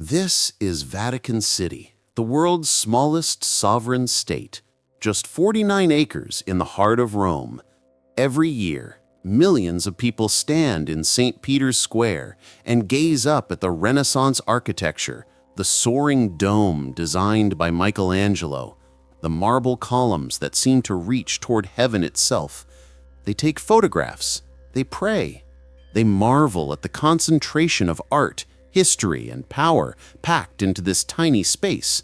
This is Vatican City, the world's smallest sovereign state, just 49 acres in the heart of Rome. Every year, millions of people stand in St. Peter's Square and gaze up at the Renaissance architecture, the soaring dome designed by Michelangelo, the marble columns that seem to reach toward heaven itself. They take photographs, they pray, they marvel at the concentration of art, history, and power packed into this tiny space.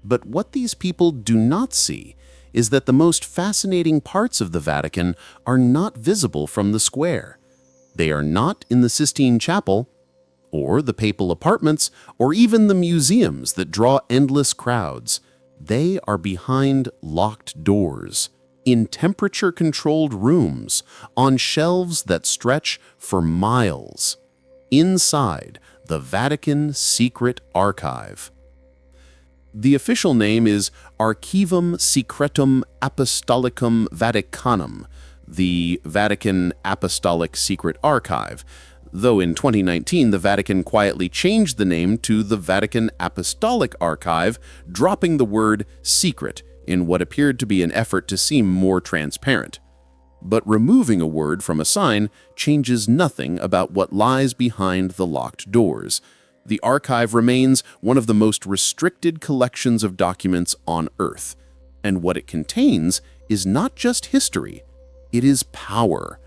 But what these people do not see is that the most fascinating parts of the Vatican are not visible from the square. They are not in the Sistine Chapel, or the papal apartments, or even the museums that draw endless crowds. They are behind locked doors, in temperature-controlled rooms, on shelves that stretch for miles. Inside the Vatican Secret Archive. The official name is Archivum Secretum Apostolicum Vaticanum, the Vatican Apostolic Secret Archive, though in 2019 the Vatican quietly changed the name to the Vatican Apostolic Archive, dropping the word secret in what appeared to be an effort to seem more transparent. But removing a word from a sign changes nothing about what lies behind the locked doors. The archive remains one of the most restricted collections of documents on Earth. And what it contains is not just history, it is power.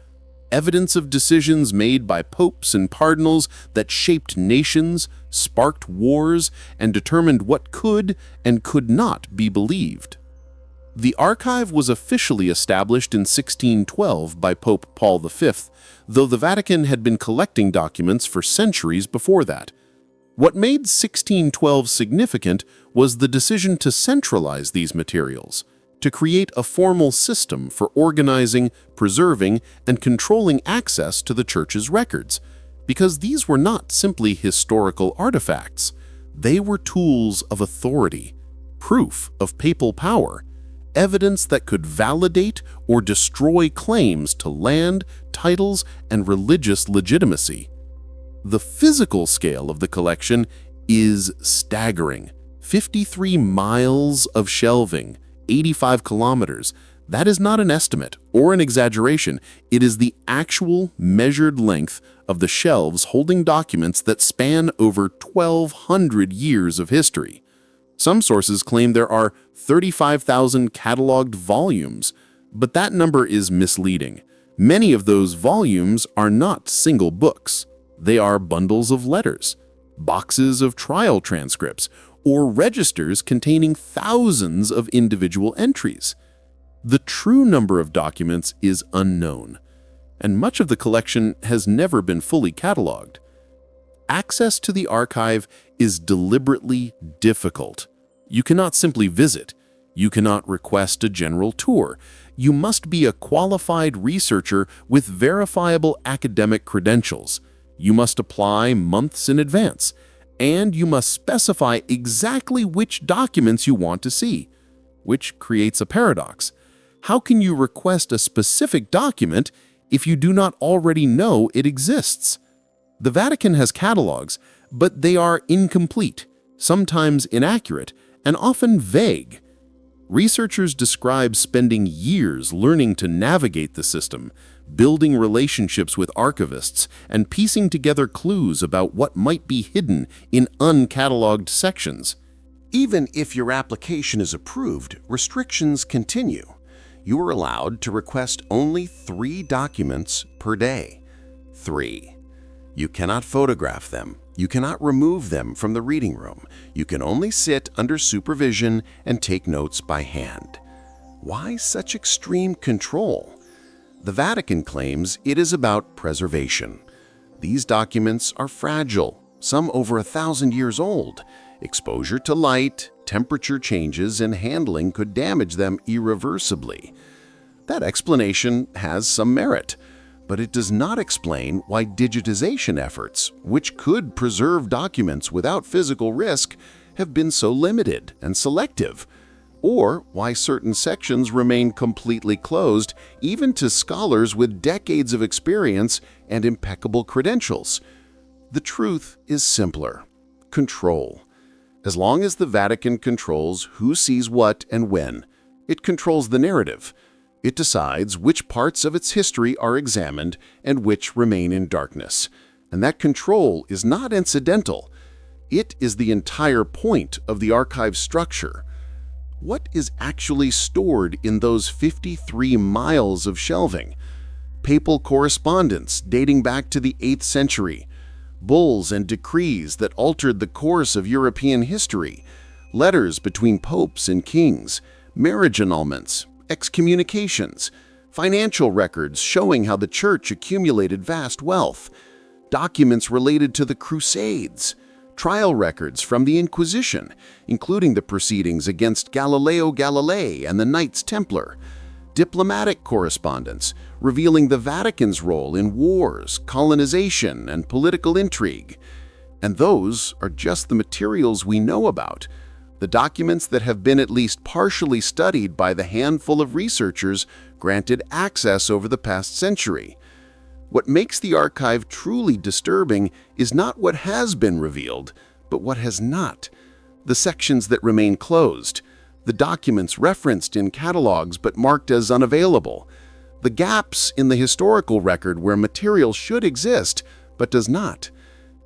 Evidence of decisions made by popes and cardinals that shaped nations, sparked wars, and determined what could and could not be believed. The archive was officially established in 1612 by Pope Paul V, though the Vatican had been collecting documents for centuries before that. What made 1612 significant was the decision to centralize these materials, to create a formal system for organizing, preserving, and controlling access to the Church's records, because these were not simply historical artifacts. They were tools of authority, proof of papal power, evidence that could validate or destroy claims to land, titles, and religious legitimacy. The physical scale of the collection is staggering. 53 miles of shelving, 85 kilometers. That is not an estimate or an exaggeration. It is the actual measured length of the shelves holding documents that span over 1,200 years of history. Some sources claim there are 35,000 cataloged volumes, but that number is misleading. Many of those volumes are not single books. They are bundles of letters, boxes of trial transcripts, or registers containing thousands of individual entries. The true number of documents is unknown, and much of the collection has never been fully cataloged. Access to the archive is deliberately difficult. You cannot simply visit. You cannot request a general tour. You must be a qualified researcher with verifiable academic credentials. You must apply months in advance, and you must specify exactly which documents you want to see, which creates a paradox. How can you request a specific document if you do not already know it exists? The Vatican has catalogs, but they are incomplete, sometimes inaccurate, and often vague. Researchers describe spending years learning to navigate the system, building relationships with archivists, and piecing together clues about what might be hidden in uncatalogued sections. Even if your application is approved, restrictions continue. You are allowed to request only 3 documents per day. 3. You cannot photograph them. You cannot remove them from the reading room. You can only sit under supervision and take notes by hand. Why such extreme control? The Vatican claims it is about preservation. These documents are fragile, some over 1,000 years old. Exposure to light, temperature changes, and handling could damage them irreversibly. That explanation has some merit, but it does not explain why digitization efforts, which could preserve documents without physical risk, have been so limited and selective, or why certain sections remain completely closed even to scholars with decades of experience and impeccable credentials. The truth is simpler. control. As long as the Vatican controls who sees what and when, it controls the narrative. It decides which parts of its history are examined and which remain in darkness. And that control is not incidental. It is the entire point of the archive structure. What is actually stored in those 53 miles of shelving? Papal correspondence dating back to the 8th century, bulls and decrees that altered the course of European history, letters between popes and kings, marriage annulments, excommunications, financial records showing how the Church accumulated vast wealth, documents related to the Crusades, trial records from the Inquisition, including the proceedings against Galileo Galilei and the Knights Templar, diplomatic correspondence revealing the Vatican's role in wars, colonization, and political intrigue. And those are just the materials we know about, the documents that have been at least partially studied by the handful of researchers granted access over the past century. What makes the archive truly disturbing is not what has been revealed, but what has not. The sections that remain closed, the documents referenced in catalogs but marked as unavailable, the gaps in the historical record where material should exist but does not,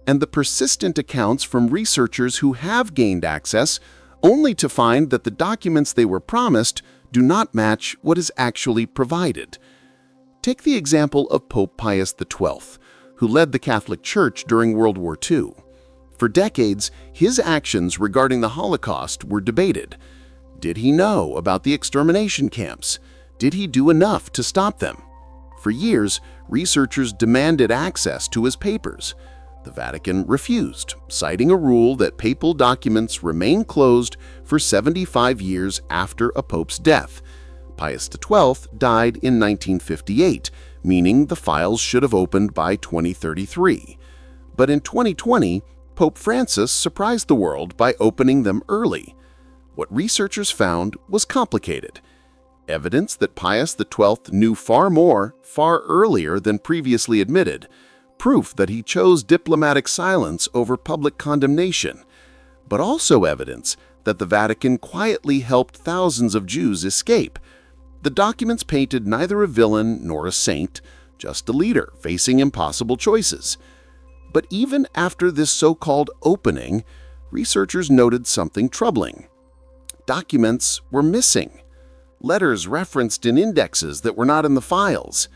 and the persistent accounts from researchers who have gained access only to find that the documents they were promised do not match what is actually provided. Take the example of Pope Pius XII, who led the Catholic Church during World War II. For decades, his actions regarding the Holocaust were debated. Did he know about the extermination camps? Did he do enough to stop them? For years, researchers demanded access to his papers. The Vatican refused, citing a rule that papal documents remain closed for 75 years after a pope's death. Pius XII died in 1958, meaning the files should have opened by 2033. But in 2020, Pope Francis surprised the world by opening them early. What researchers found was complicated. Evidence that Pius XII knew far more, far earlier than previously admitted. Proof that he chose diplomatic silence over public condemnation. But also evidence that the Vatican quietly helped thousands of Jews escape. The documents painted neither a villain nor a saint, just a leader facing impossible choices. But even after this so-called opening, researchers noted something troubling. Documents were missing. Letters referenced in indexes that were not in the files.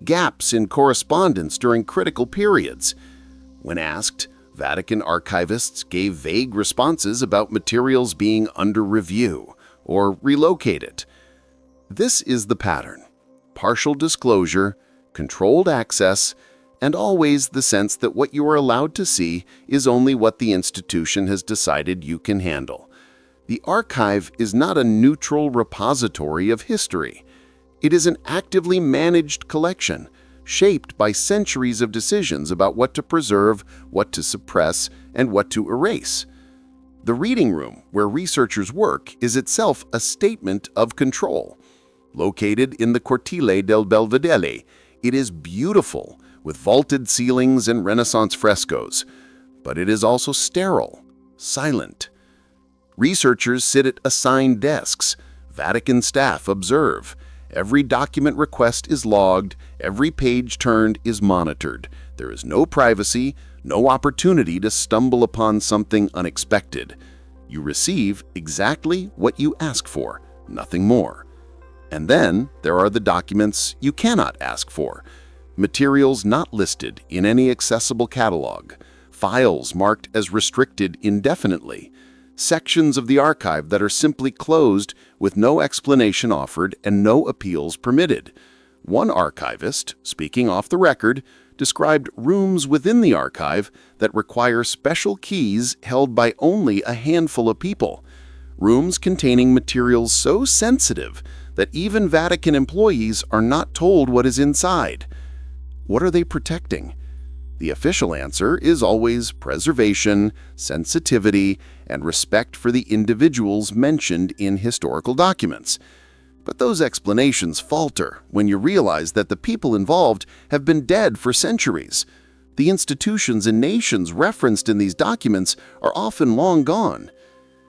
Gaps in correspondence during critical periods. When asked, Vatican archivists gave vague responses about materials being under review or relocated. This is the pattern: partial disclosure, controlled access, and always the sense that what you are allowed to see is only what the institution has decided you can handle. The archive is not a neutral repository of history. It is an actively managed collection, shaped by centuries of decisions about what to preserve, what to suppress, and what to erase. The reading room, where researchers work, is itself a statement of control. Located in the Cortile del Belvedere, it is beautiful, with vaulted ceilings and Renaissance frescoes. But it is also sterile, silent. Researchers sit at assigned desks. Vatican staff observe. Every document request is logged. Every page turned is monitored. There is no privacy, no opportunity to stumble upon something unexpected. You receive exactly what you ask for, nothing more. And then there are the documents you cannot ask for. Materials not listed in any accessible catalog. Files marked as restricted indefinitely. Sections of the archive that are simply closed with no explanation offered and no appeals permitted. One archivist, speaking off the record, described rooms within the archive that require special keys held by only a handful of people. Rooms containing materials so sensitive that even Vatican employees are not told what is inside. What are they protecting? The official answer is always preservation, sensitivity, and respect for the individuals mentioned in historical documents. But those explanations falter when you realize that the people involved have been dead for centuries. The institutions and nations referenced in these documents are often long gone.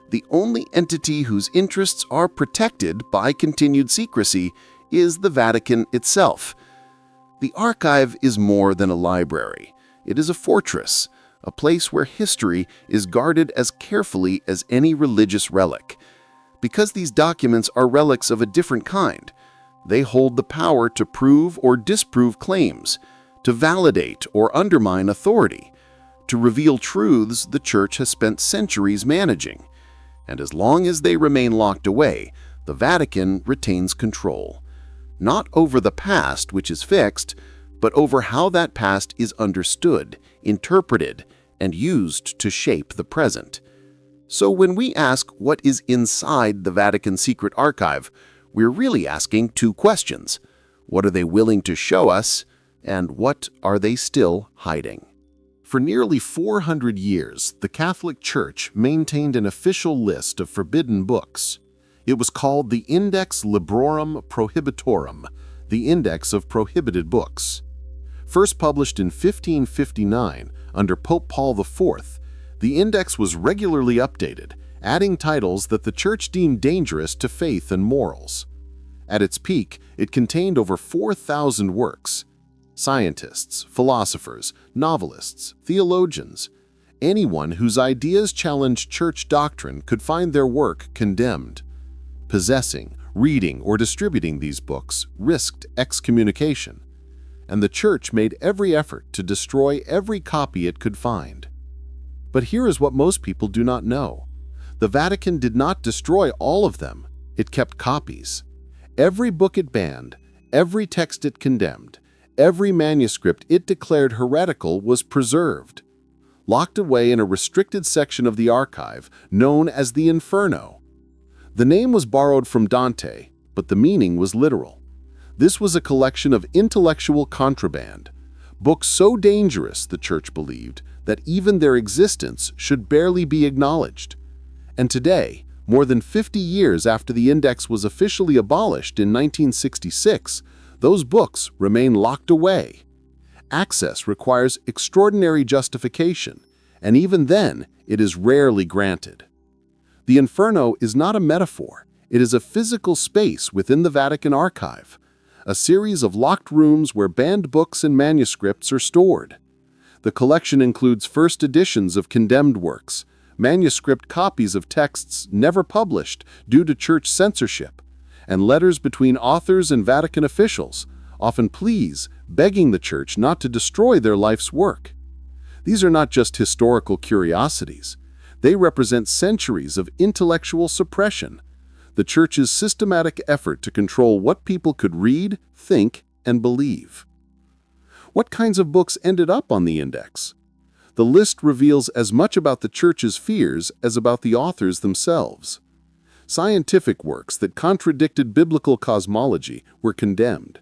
The only entity whose interests are protected by continued secrecy is the Vatican itself. The archive is more than a library. It is a fortress, a place where history is guarded as carefully as any religious relic. Because these documents are relics of a different kind, they hold the power to prove or disprove claims, to validate or undermine authority, to reveal truths the Church has spent centuries managing. And as long as they remain locked away, the Vatican retains control. Not over the past, which is fixed, but over how that past is understood, interpreted, and used to shape the present. So when we ask what is inside the Vatican Secret Archive, we're really asking two questions. What are they willing to show us, and what are they still hiding? For nearly 400 years, the Catholic Church maintained an official list of forbidden books. It was called the Index Librorum Prohibitorum, the Index of Prohibited Books. First published in 1559 under Pope Paul IV, the index was regularly updated, adding titles that the Church deemed dangerous to faith and morals. At its peak, it contained over 4,000 works. Scientists, philosophers, novelists, theologians, anyone whose ideas challenged Church doctrine could find their work condemned. Possessing, reading, or distributing these books risked excommunication, and the Church made every effort to destroy every copy it could find. But here is what most people do not know. The Vatican did not destroy all of them. It kept copies. Every book it banned, every text it condemned, every manuscript it declared heretical was preserved, locked away in a restricted section of the archive known as the Inferno. The name was borrowed from Dante, but the meaning was literal. This was a collection of intellectual contraband, books so dangerous, the Church believed, that even their existence should barely be acknowledged. And today, more than 50 years after the index was officially abolished in 1966, those books remain locked away. Access requires extraordinary justification, and even then, it is rarely granted. The Inferno is not a metaphor. It is a physical space within the Vatican archive, a series of locked rooms where banned books and manuscripts are stored. The collection includes first editions of condemned works, manuscript copies of texts never published due to Church censorship, and letters between authors and Vatican officials, often pleas begging the Church not to destroy their life's work. These are not just historical curiosities. They represent centuries of intellectual suppression, the Church's systematic effort to control what people could read, think, and believe. What kinds of books ended up on the index? The list reveals as much about the Church's fears as about the authors themselves. Scientific works that contradicted biblical cosmology were condemned.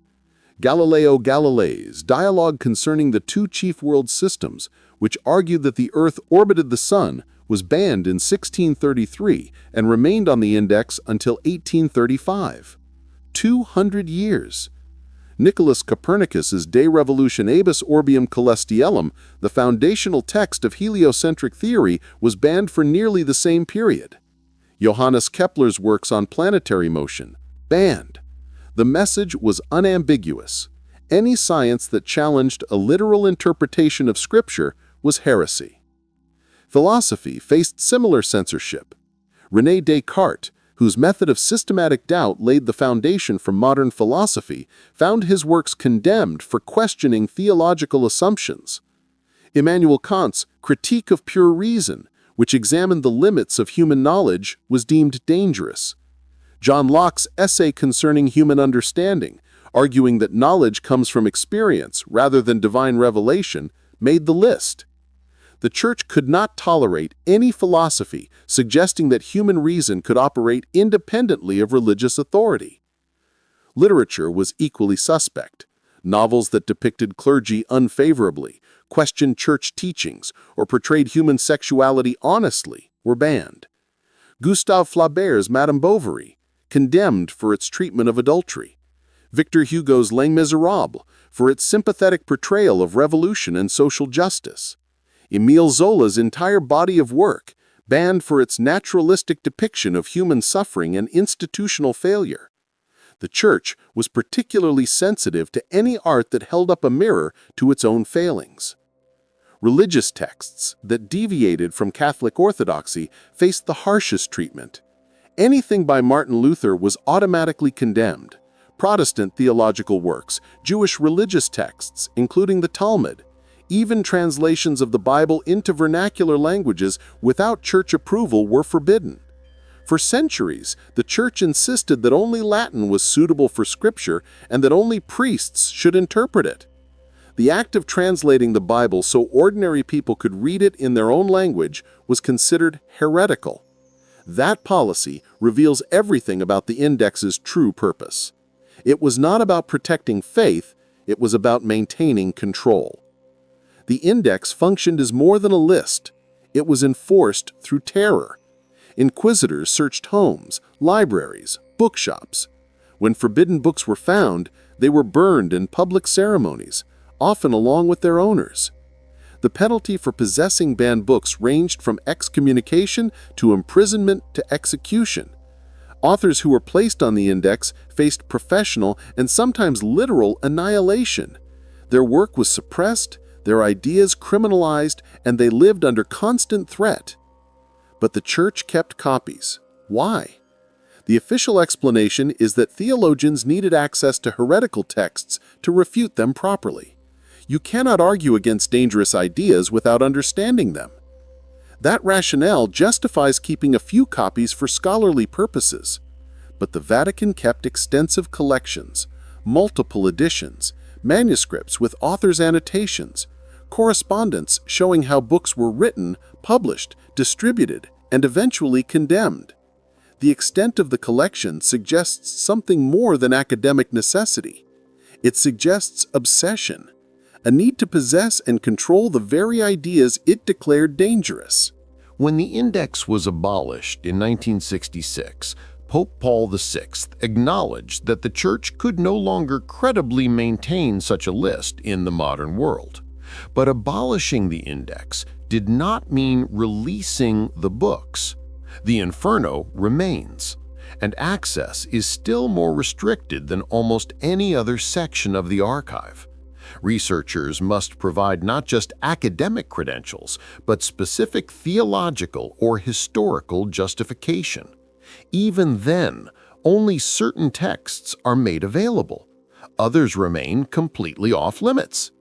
Galileo Galilei's dialogue concerning the two chief world systems, which argued that the Earth orbited the Sun, was banned in 1633 and remained on the index until 1835. 200 years. Nicholas Copernicus's De Revolutionibus Orbium Celestialum, the foundational text of heliocentric theory, was banned for nearly the same period. Johannes Kepler's works on planetary motion, banned. The message was unambiguous. Any science that challenged a literal interpretation of Scripture was heresy. Philosophy faced similar censorship. René Descartes, whose method of systematic doubt laid the foundation for modern philosophy, found his works condemned for questioning theological assumptions. Immanuel Kant's Critique of Pure Reason, which examined the limits of human knowledge, was deemed dangerous. John Locke's essay concerning human understanding, arguing that knowledge comes from experience rather than divine revelation, made the list. The Church could not tolerate any philosophy suggesting that human reason could operate independently of religious authority. Literature was equally suspect. Novels that depicted clergy unfavorably, questioned Church teachings, or portrayed human sexuality honestly were banned. Gustave Flaubert's Madame Bovary, condemned for its treatment of adultery. Victor Hugo's Les Miserables for its sympathetic portrayal of revolution and social justice, Émile Zola's entire body of work, banned for its naturalistic depiction of human suffering and institutional failure. The Church was particularly sensitive to any art that held up a mirror to its own failings. Religious texts that deviated from Catholic orthodoxy faced the harshest treatment. Anything by Martin Luther was automatically condemned. Protestant theological works, Jewish religious texts, including the Talmud, even translations of the Bible into vernacular languages without church approval were forbidden. For centuries, the Church insisted that only Latin was suitable for Scripture and that only priests should interpret it. The act of translating the Bible so ordinary people could read it in their own language was considered heretical. That policy reveals everything about the index's true purpose. It was not about protecting faith, it was about maintaining control. The index functioned as more than a list. It was enforced through terror. Inquisitors searched homes, libraries, bookshops. When forbidden books were found, they were burned in public ceremonies, often along with their owners. The penalty for possessing banned books ranged from excommunication to imprisonment to execution. Authors who were placed on the index faced professional and sometimes literal annihilation. Their work was suppressed, their ideas criminalized, and they lived under constant threat. But the Church kept copies. Why? The official explanation is that theologians needed access to heretical texts to refute them properly. You cannot argue against dangerous ideas without understanding them. That rationale justifies keeping a few copies for scholarly purposes. But the Vatican kept extensive collections, multiple editions, manuscripts with authors' annotations, correspondence showing how books were written, published, distributed, and eventually condemned. The extent of the collection suggests something more than academic necessity. It suggests obsession, a need to possess and control the very ideas it declared dangerous. When the index was abolished in 1966, Pope Paul VI acknowledged that the Church could no longer credibly maintain such a list in the modern world. But abolishing the index did not mean releasing the books. The Inferno remains, and access is still more restricted than almost any other section of the archive. Researchers must provide not just academic credentials, but specific theological or historical justification. Even then, only certain texts are made available. Others remain completely off-limits.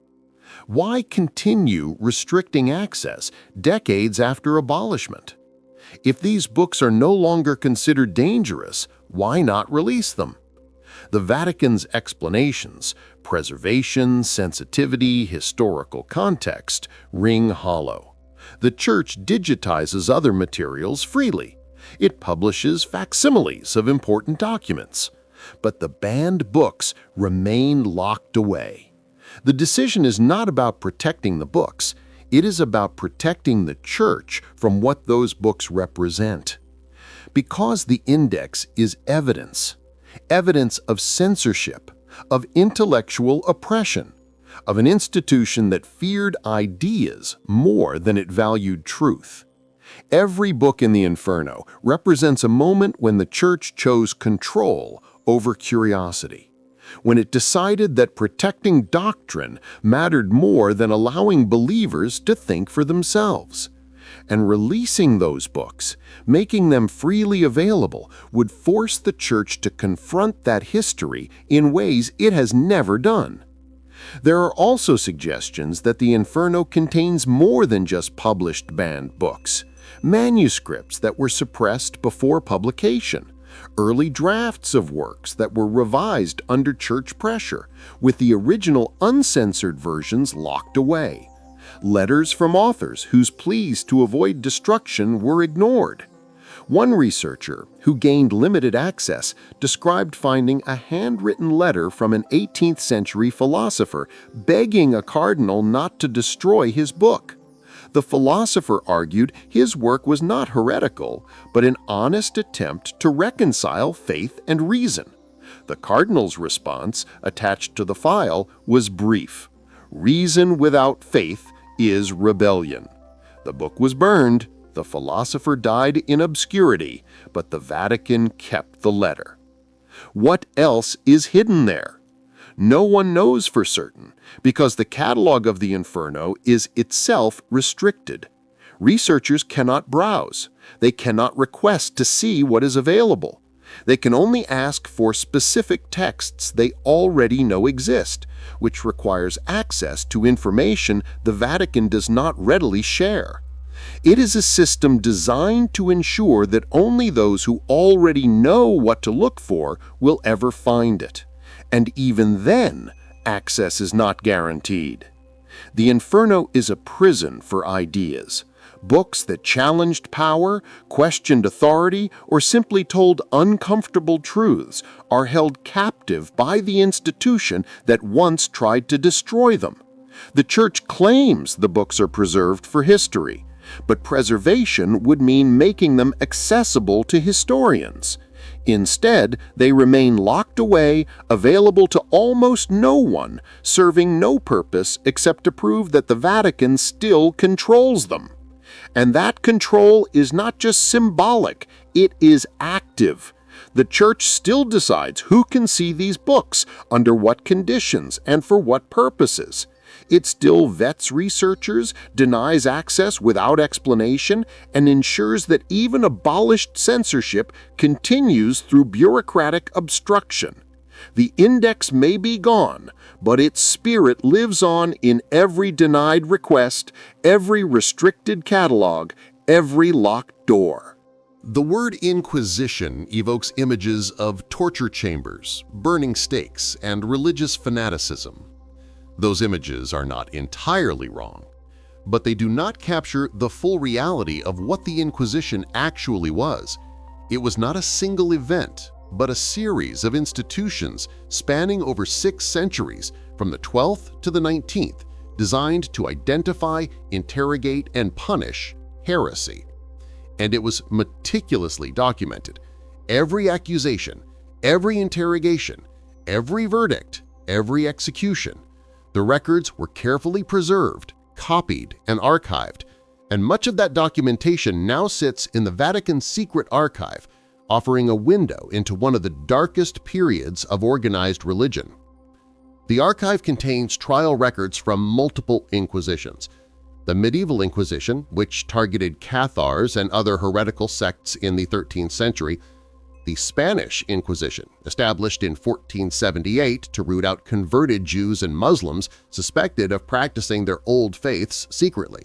Why continue restricting access decades after abolishment? If these books are no longer considered dangerous, why not release them? The Vatican's explanations, preservation, sensitivity, historical context, ring hollow. The Church digitizes other materials freely. It publishes facsimiles of important documents. But the banned books remain locked away. The decision is not about protecting the books. It is about protecting the Church from what those books represent. Because the index is evidence of censorship, of intellectual oppression, of an institution that feared ideas more than it valued truth. Every book in the Inferno represents a moment when the Church chose control over curiosity, when it decided that protecting doctrine mattered more than allowing believers to think for themselves. And releasing those books, making them freely available, would force the Church to confront that history in ways it has never done. There are also suggestions that the Inferno contains more than just published banned books. Manuscripts that were suppressed before publication, early drafts of works that were revised under church pressure, with the original uncensored versions locked away, letters from authors whose pleas to avoid destruction were ignored. One researcher, who gained limited access, described finding a handwritten letter from an 18th century philosopher begging a cardinal not to destroy his book. The philosopher argued his work was not heretical, but an honest attempt to reconcile faith and reason. The cardinal's response, attached to the file, was brief. "Reason without faith is rebellion." The book was burned, the philosopher died in obscurity, but the Vatican kept the letter. What else is hidden there? No one knows for certain, because the catalog of the Inferno is itself restricted. Researchers cannot browse. They cannot request to see what is available. They can only ask for specific texts they already know exist, which requires access to information the Vatican does not readily share. It is a system designed to ensure that only those who already know what to look for will ever find it. And even then, access is not guaranteed. The Inferno is a prison for ideas. Books that challenged power, questioned authority, or simply told uncomfortable truths are held captive by the institution that once tried to destroy them. The Church claims the books are preserved for history, but preservation would mean making them accessible to historians. Instead, they remain locked away, available to almost no one, serving no purpose except to prove that the Vatican still controls them. And that control is not just symbolic, it is active. The Church still decides who can see these books, under what conditions, and for what purposes. It still vets researchers, denies access without explanation, and ensures that even abolished censorship continues through bureaucratic obstruction. The index may be gone, but its spirit lives on in every denied request, every restricted catalog, every locked door. The word Inquisition evokes images of torture chambers, burning stakes, and religious fanaticism. Those images are not entirely wrong, but they do not capture the full reality of what the Inquisition actually was. It was not a single event, but a series of institutions spanning over 6 centuries from the 12th to the 19th, designed to identify, interrogate, and punish heresy. And it was meticulously documented. Every accusation, every interrogation, every verdict, every execution. The records were carefully preserved, copied, and archived, and much of that documentation now sits in the Vatican Secret Archive, offering a window into one of the darkest periods of organized religion. The archive contains trial records from multiple inquisitions: the Medieval Inquisition, which targeted Cathars and other heretical sects in the 13th century, the Spanish Inquisition, established in 1478 to root out converted Jews and Muslims suspected of practicing their old faiths secretly,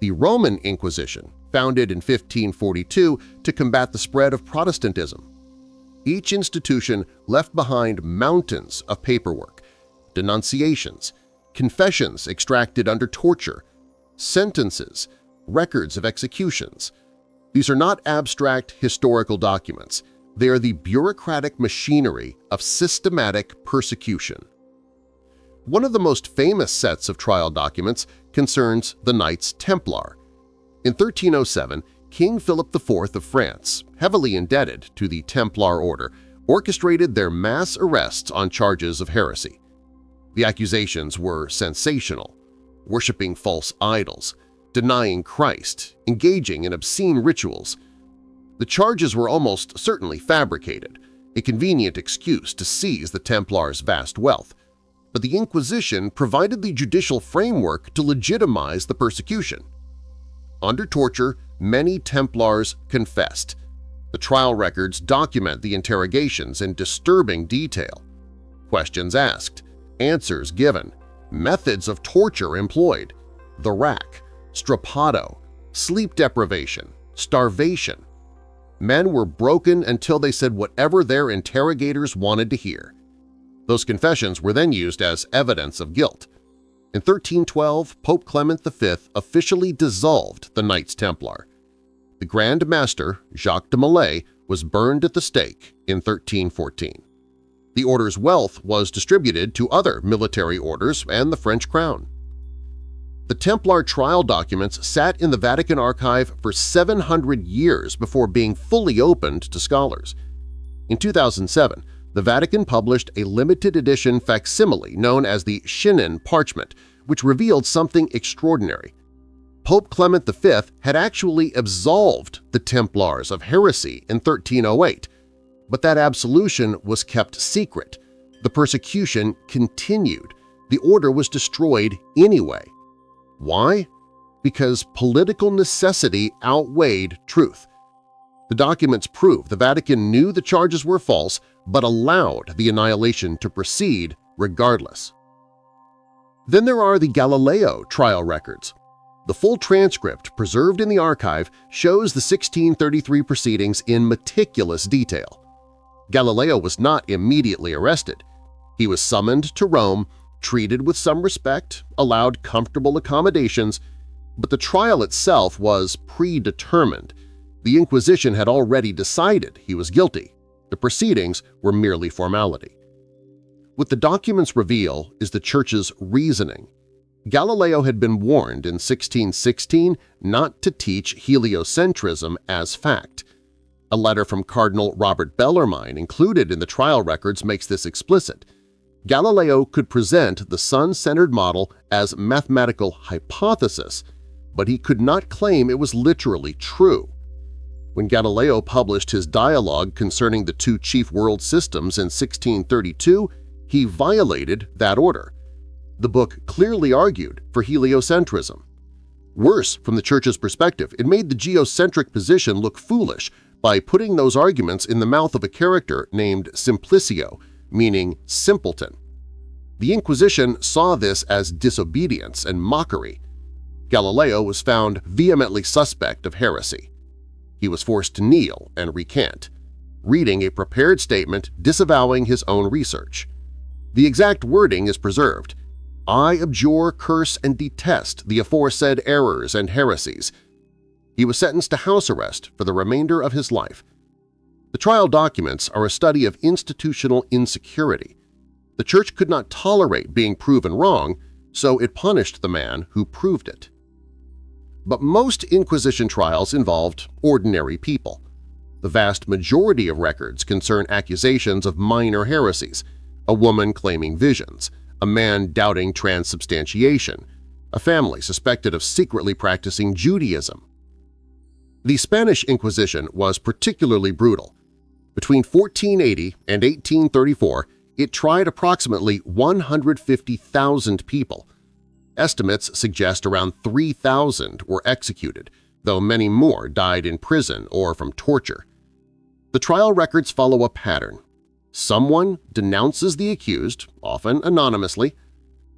the Roman Inquisition, founded in 1542 to combat the spread of Protestantism. Each institution left behind mountains of paperwork, denunciations, confessions extracted under torture, sentences, records of executions. These are not abstract historical documents. They are the bureaucratic machinery of systematic persecution. One of the most famous sets of trial documents concerns the Knights Templar. In 1307, King Philip IV of France, heavily indebted to the Templar order, orchestrated their mass arrests on charges of heresy. The accusations were sensational: worshipping false idols, denying Christ, engaging in obscene rituals. The charges were almost certainly fabricated, a convenient excuse to seize the Templars' vast wealth, but the Inquisition provided the judicial framework to legitimize the persecution. Under torture, many Templars confessed. The trial records document the interrogations in disturbing detail. Questions asked, answers given, methods of torture employed: the rack, strappado, sleep deprivation, starvation. Men were broken until they said whatever their interrogators wanted to hear. Those confessions were then used as evidence of guilt. In 1312, Pope Clement V officially dissolved the Knights Templar. The Grand Master, Jacques de Molay, was burned at the stake in 1314. The order's wealth was distributed to other military orders and the French crown. The Templar trial documents sat in the Vatican archive for 700 years before being fully opened to scholars. In 2007, the Vatican published a limited edition facsimile known as the Shinin parchment, which revealed something extraordinary. Pope Clement V had actually absolved the Templars of heresy in 1308, but that absolution was kept secret. The persecution continued. The order was destroyed anyway. Why? Because political necessity outweighed truth. The documents prove the Vatican knew the charges were false but allowed the annihilation to proceed regardless. Then there are the Galileo trial records. The full transcript preserved in the archive shows the 1633 proceedings in meticulous detail. Galileo was not immediately arrested. He was summoned to Rome, treated with some respect, allowed comfortable accommodations, but the trial itself was predetermined. The Inquisition had already decided he was guilty. The proceedings were merely formality. What the documents reveal is the Church's reasoning. Galileo had been warned in 1616 not to teach heliocentrism as fact. A letter from Cardinal Robert Bellarmine included in the trial records makes this explicit. Galileo could present the sun-centered model as mathematical hypothesis, but he could not claim it was literally true. When Galileo published his dialogue concerning the two chief world systems in 1632, he violated that order. The book clearly argued for heliocentrism. Worse, from the Church's perspective, it made the geocentric position look foolish by putting those arguments in the mouth of a character named Simplicio, meaning simpleton. The Inquisition saw this as disobedience and mockery. Galileo was found vehemently suspect of heresy. He was forced to kneel and recant, reading a prepared statement disavowing his own research. The exact wording is preserved. "I abjure, curse, and detest the aforesaid errors and heresies." He was sentenced to house arrest for the remainder of his life. The trial documents are a study of institutional insecurity. The Church could not tolerate being proven wrong, so it punished the man who proved it. But most Inquisition trials involved ordinary people. The vast majority of records concern accusations of minor heresies, a woman claiming visions, a man doubting transubstantiation, a family suspected of secretly practicing Judaism. The Spanish Inquisition was particularly brutal. Between 1480 and 1834, it tried approximately 150,000 people. Estimates suggest around 3,000 were executed, though many more died in prison or from torture. The trial records follow a pattern. Someone denounces the accused, often anonymously.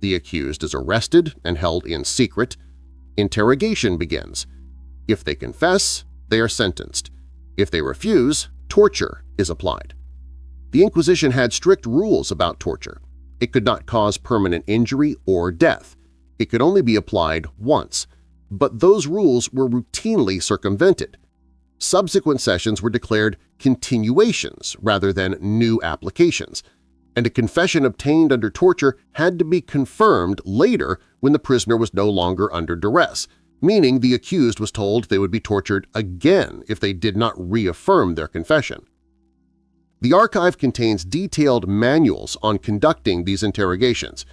The accused is arrested and held in secret. Interrogation begins. If they confess, they are sentenced. If they refuse, torture is applied. The Inquisition had strict rules about torture. It could not cause permanent injury or death. It could only be applied once, but those rules were routinely circumvented. Subsequent sessions were declared continuations rather than new applications, and a confession obtained under torture had to be confirmed later when the prisoner was no longer under duress, meaning the accused was told they would be tortured again if they did not reaffirm their confession. The archive contains detailed manuals on conducting these interrogations,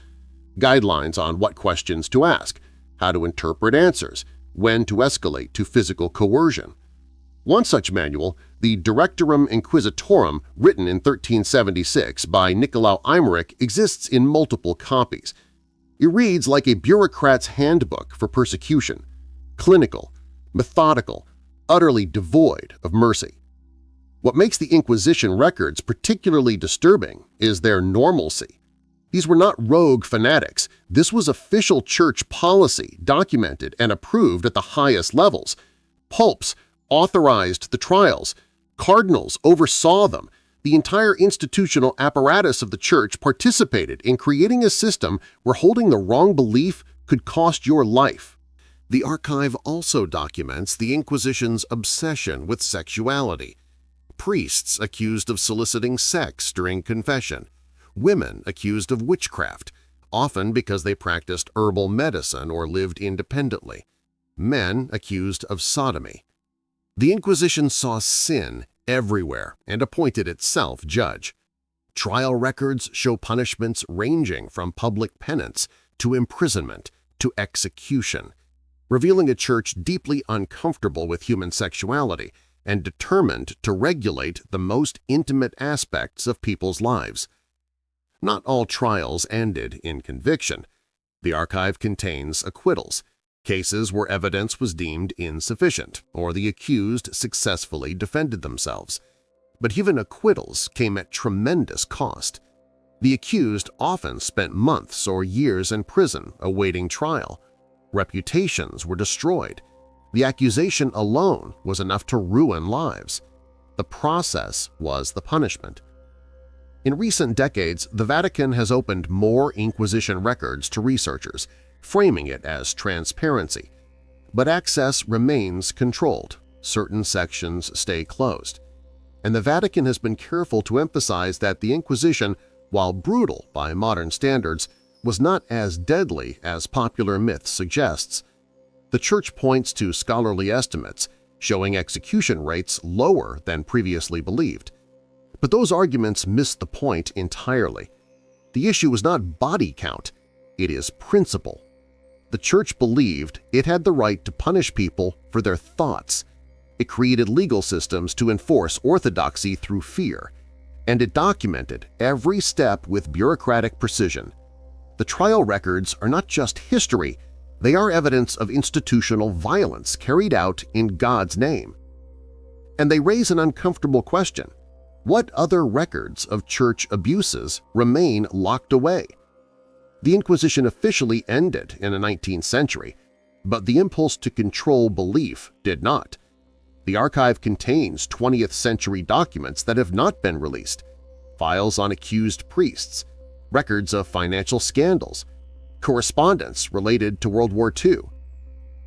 guidelines on what questions to ask, how to interpret answers, when to escalate to physical coercion. One such manual, the Directorum Inquisitorum, written in 1376 by Nicolau Imeric, exists in multiple copies. It reads like a bureaucrat's handbook for persecution, clinical, methodical, utterly devoid of mercy. What makes the Inquisition records particularly disturbing is their normalcy. These were not rogue fanatics. This was official church policy documented and approved at the highest levels. Popes authorized the trials. Cardinals oversaw them. The entire institutional apparatus of the Church participated in creating a system where holding the wrong belief could cost your life. The archive also documents the Inquisition's obsession with sexuality. Priests accused of soliciting sex during confession, women accused of witchcraft, often because they practiced herbal medicine or lived independently, men accused of sodomy. The Inquisition saw sin everywhere and appointed itself judge. Trial records show punishments ranging from public penance to imprisonment to execution, revealing a church deeply uncomfortable with human sexuality and determined to regulate the most intimate aspects of people's lives. Not all trials ended in conviction. The archive contains acquittals, cases where evidence was deemed insufficient or the accused successfully defended themselves. But even acquittals came at tremendous cost. The accused often spent months or years in prison awaiting trial. Reputations were destroyed. The accusation alone was enough to ruin lives. The process was the punishment. In recent decades, the Vatican has opened more Inquisition records to researchers, framing it as transparency. But access remains controlled. Certain sections stay closed. And the Vatican has been careful to emphasize that the Inquisition, while brutal by modern standards, was not as deadly as popular myth suggests. The Church points to scholarly estimates showing execution rates lower than previously believed. But those arguments miss the point entirely. The issue is not body count, it is principle. The Church believed it had the right to punish people for their thoughts. It created legal systems to enforce orthodoxy through fear, and it documented every step with bureaucratic precision. The trial records are not just history, they are evidence of institutional violence carried out in God's name. And they raise an uncomfortable question. What other records of church abuses remain locked away? The Inquisition officially ended in the 19th century, but the impulse to control belief did not. The archive contains 20th century documents that have not been released, files on accused priests, records of financial scandals, correspondence related to World War II.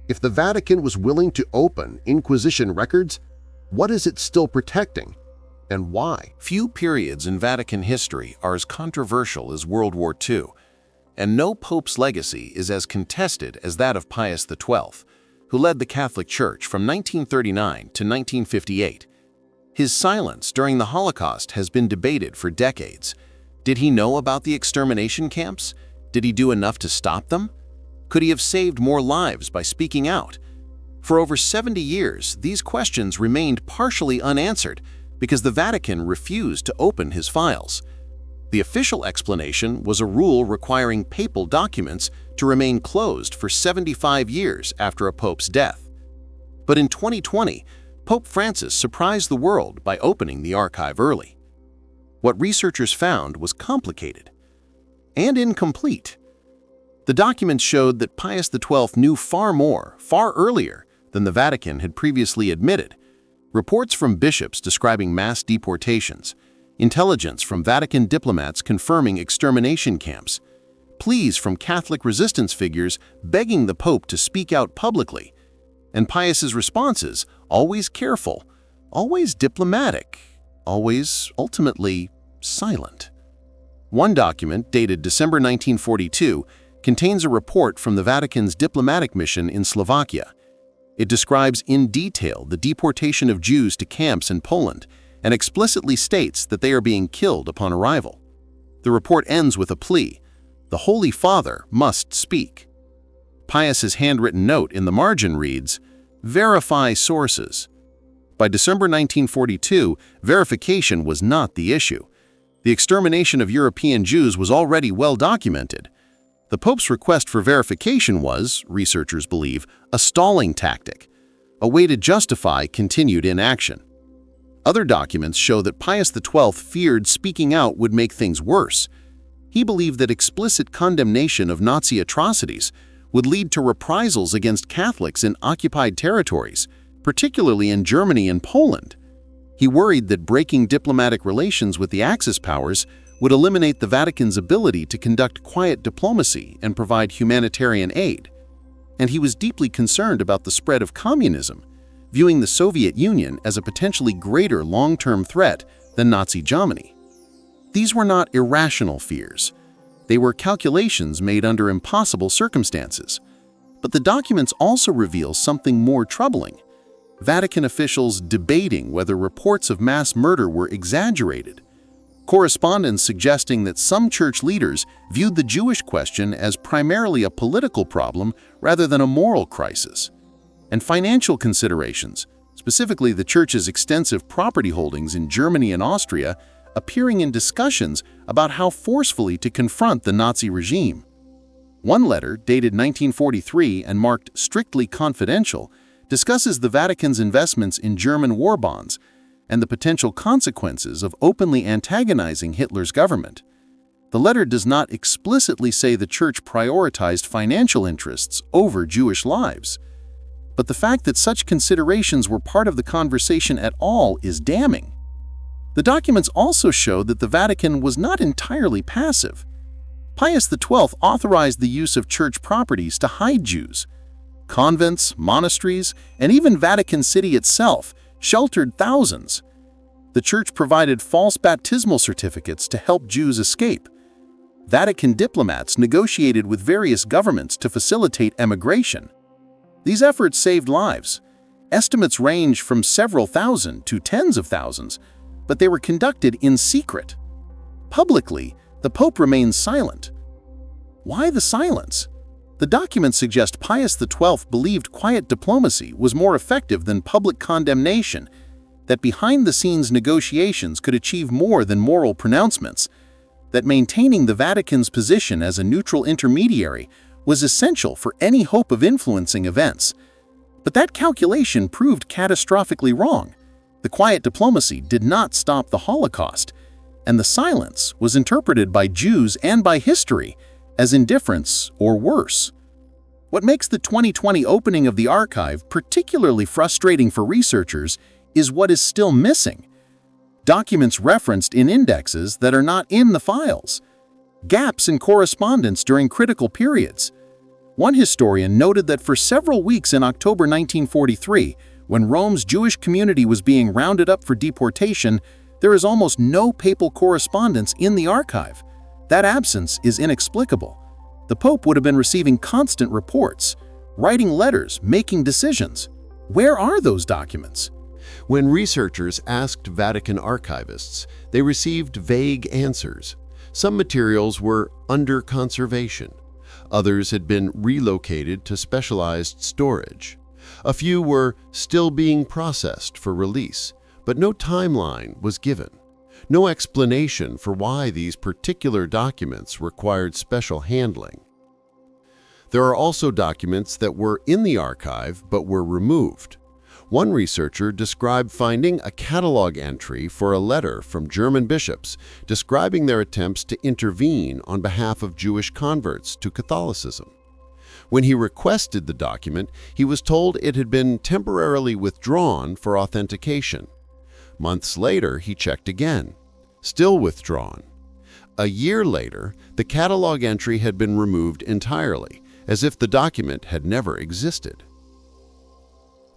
If the Vatican was willing to open Inquisition records, what is it still protecting, and why? Few periods in Vatican history are as controversial as World War II, and no pope's legacy is as contested as that of Pius XII, who led the Catholic Church from 1939 to 1958. His silence during the Holocaust has been debated for decades. Did he know about the extermination camps? Did he do enough to stop them? Could he have saved more lives by speaking out? For over 70 years, these questions remained partially unanswered because the Vatican refused to open his files. The official explanation was a rule requiring papal documents to remain closed for 75 years after a pope's death. But in 2020, Pope Francis surprised the world by opening the archive early. What researchers found was complicated and incomplete. The documents showed that Pius XII knew far more, far earlier than the Vatican had previously admitted. Reports from bishops describing mass deportations, intelligence from Vatican diplomats confirming extermination camps, pleas from Catholic resistance figures begging the Pope to speak out publicly, and Pius's responses, always careful, always diplomatic, always ultimately silent. One document, dated December 1942, contains a report from the Vatican's diplomatic mission in Slovakia. It describes in detail the deportation of Jews to camps in Poland and explicitly states that they are being killed upon arrival. The report ends with a plea: the Holy Father must speak. Pius's handwritten note in the margin reads, "Verify sources." By December 1942, verification was not the issue. The extermination of European Jews was already well documented. The Pope's request for verification was, researchers believe, a stalling tactic, a way to justify continued inaction. Other documents show that Pius XII feared speaking out would make things worse. He believed that explicit condemnation of Nazi atrocities would lead to reprisals against Catholics in occupied territories, particularly in Germany and Poland. He worried that breaking diplomatic relations with the Axis powers would eliminate the Vatican's ability to conduct quiet diplomacy and provide humanitarian aid. And he was deeply concerned about the spread of communism, viewing the Soviet Union as a potentially greater long-term threat than Nazi Germany. These were not irrational fears. They were calculations made under impossible circumstances. But the documents also reveal something more troubling: Vatican officials debating whether reports of mass murder were exaggerated. correspondence suggesting that some church leaders viewed the Jewish question as primarily a political problem rather than a moral crisis. And financial considerations, specifically the church's extensive property holdings in Germany and Austria, appearing in discussions about how forcefully to confront the Nazi regime. One letter, dated 1943 and marked strictly confidential, discusses the Vatican's investments in German war bonds and the potential consequences of openly antagonizing Hitler's government. The letter does not explicitly say the church prioritized financial interests over Jewish lives. But the fact that such considerations were part of the conversation at all is damning. The documents also show that the Vatican was not entirely passive. Pius XII authorized the use of church properties to hide Jews. Convents, monasteries, and even Vatican City itself sheltered thousands. The church provided false baptismal certificates to help Jews escape. Vatican diplomats negotiated with various governments to facilitate emigration. These efforts saved lives. Estimates range from several thousand to tens of thousands, but they were conducted in secret. Publicly, the Pope remains silent. Why the silence? The documents suggest Pius XII believed quiet diplomacy was more effective than public condemnation, that behind-the-scenes negotiations could achieve more than moral pronouncements, that maintaining the Vatican's position as a neutral intermediary was essential for any hope of influencing events. But that calculation proved catastrophically wrong. The quiet diplomacy did not stop the Holocaust, and the silence was interpreted by Jews and by history as indifference or worse. What makes the 2020 opening of the archive particularly frustrating for researchers is what is still missing. Documents referenced in indexes that are not in the files. Gaps in correspondence during critical periods. One historian noted that for several weeks in October 1943, when Rome's Jewish community was being rounded up for deportation, there is almost no papal correspondence in the archive. That absence is inexplicable. The Pope would have been receiving constant reports, writing letters, making decisions. Where are those documents? When researchers asked Vatican archivists, they received vague answers. Some materials were under conservation. Others had been relocated to specialized storage. A few were still being processed for release, but no timeline was given. No explanation for why these particular documents required special handling. There are also documents that were in the archive but were removed. One researcher described finding a catalog entry for a letter from German bishops describing their attempts to intervene on behalf of Jewish converts to Catholicism. When he requested the document, he was told it had been temporarily withdrawn for authentication. Months later, he checked again. Still withdrawn. A year later, the catalog entry had been removed entirely, as if the document had never existed.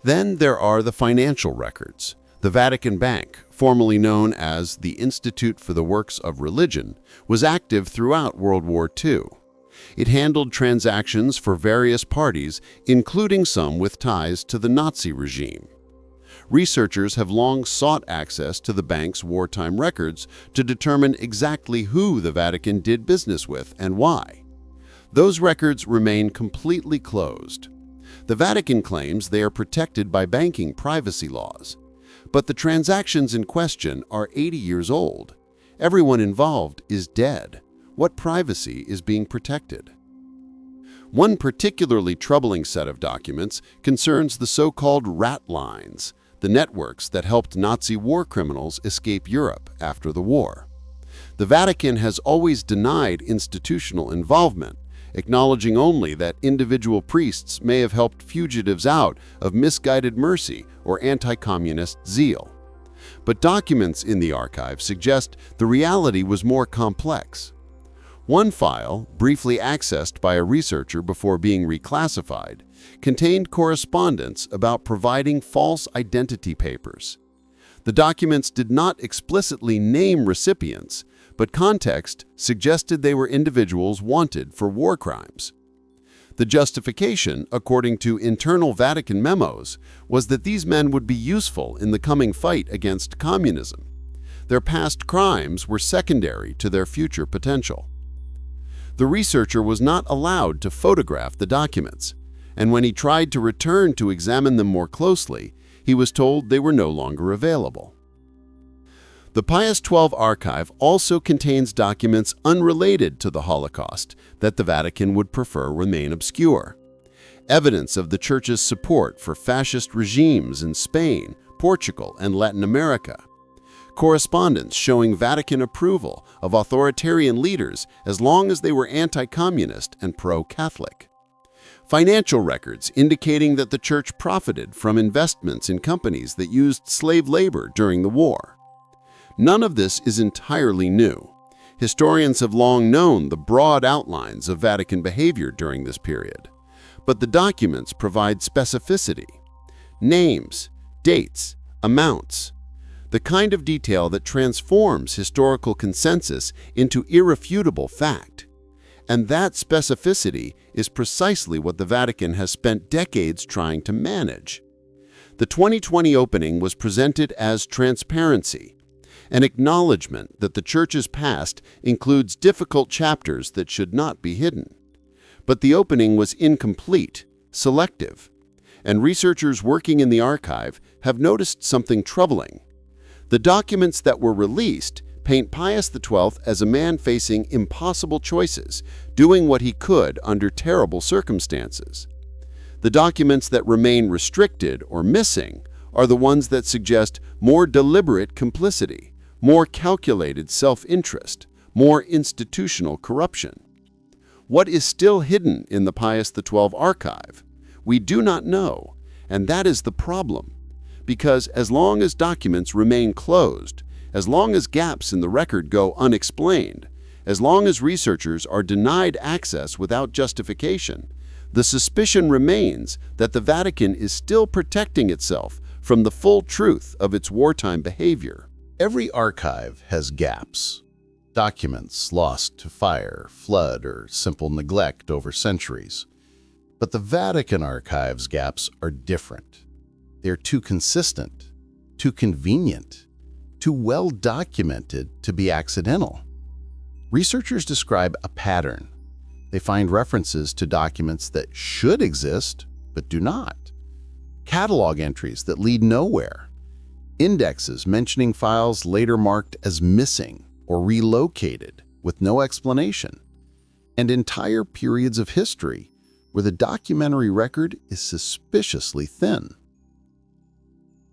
Then there are the financial records. The Vatican Bank, formerly known as the Institute for the Works of Religion, was active throughout World War II. It handled transactions for various parties, including some with ties to the Nazi regime. Researchers have long sought access to the bank's wartime records to determine exactly who the Vatican did business with and why. Those records remain completely closed. The Vatican claims they are protected by banking privacy laws. But the transactions in question are 80 years old. Everyone involved is dead. What privacy is being protected? One particularly troubling set of documents concerns the so-called rat lines, the networks that helped Nazi war criminals escape Europe after the war. The Vatican has always denied institutional involvement, acknowledging only that individual priests may have helped fugitives out of misguided mercy or anti-communist zeal. But documents in the archive suggest the reality was more complex. One file, briefly accessed by a researcher before being reclassified, contained correspondence about providing false identity papers. The documents did not explicitly name recipients, but context suggested they were individuals wanted for war crimes. The justification, according to internal Vatican memos, was that these men would be useful in the coming fight against communism. Their past crimes were secondary to their future potential. The researcher was not allowed to photograph the documents, and when he tried to return to examine them more closely, he was told they were no longer available. The Pius XII archive also contains documents unrelated to the Holocaust that the Vatican would prefer remain obscure. Evidence of the Church's support for fascist regimes in Spain, Portugal, and Latin America. Correspondence showing Vatican approval of authoritarian leaders as long as they were anti-communist and pro-Catholic. Financial records indicating that the Church profited from investments in companies that used slave labor during the war. None of this is entirely new. Historians have long known the broad outlines of Vatican behavior during this period, but the documents provide specificity. Names, dates, amounts, the kind of detail that transforms historical consensus into irrefutable fact. And that specificity is precisely what the Vatican has spent decades trying to manage. The 2020 opening was presented as transparency, an acknowledgement that the Church's past includes difficult chapters that should not be hidden. But the opening was incomplete, selective, and researchers working in the archive have noticed something troubling. The documents that were released paint Pius XII as a man facing impossible choices, doing what he could under terrible circumstances. The documents that remain restricted or missing are the ones that suggest more deliberate complicity, more calculated self-interest, more institutional corruption. What is still hidden in the Pius XII archive? We do not know, and that is the problem. Because as long as documents remain closed, as long as gaps in the record go unexplained, as long as researchers are denied access without justification, the suspicion remains that the Vatican is still protecting itself from the full truth of its wartime behavior. Every archive has gaps. Documents lost to fire, flood, or simple neglect over centuries. But the Vatican archive's gaps are different. They're too consistent, too convenient, too well documented to be accidental. Researchers describe a pattern. They find references to documents that should exist but do not. Catalog entries that lead nowhere. Indexes mentioning files later marked as missing or relocated with no explanation. And entire periods of history where the documentary record is suspiciously thin.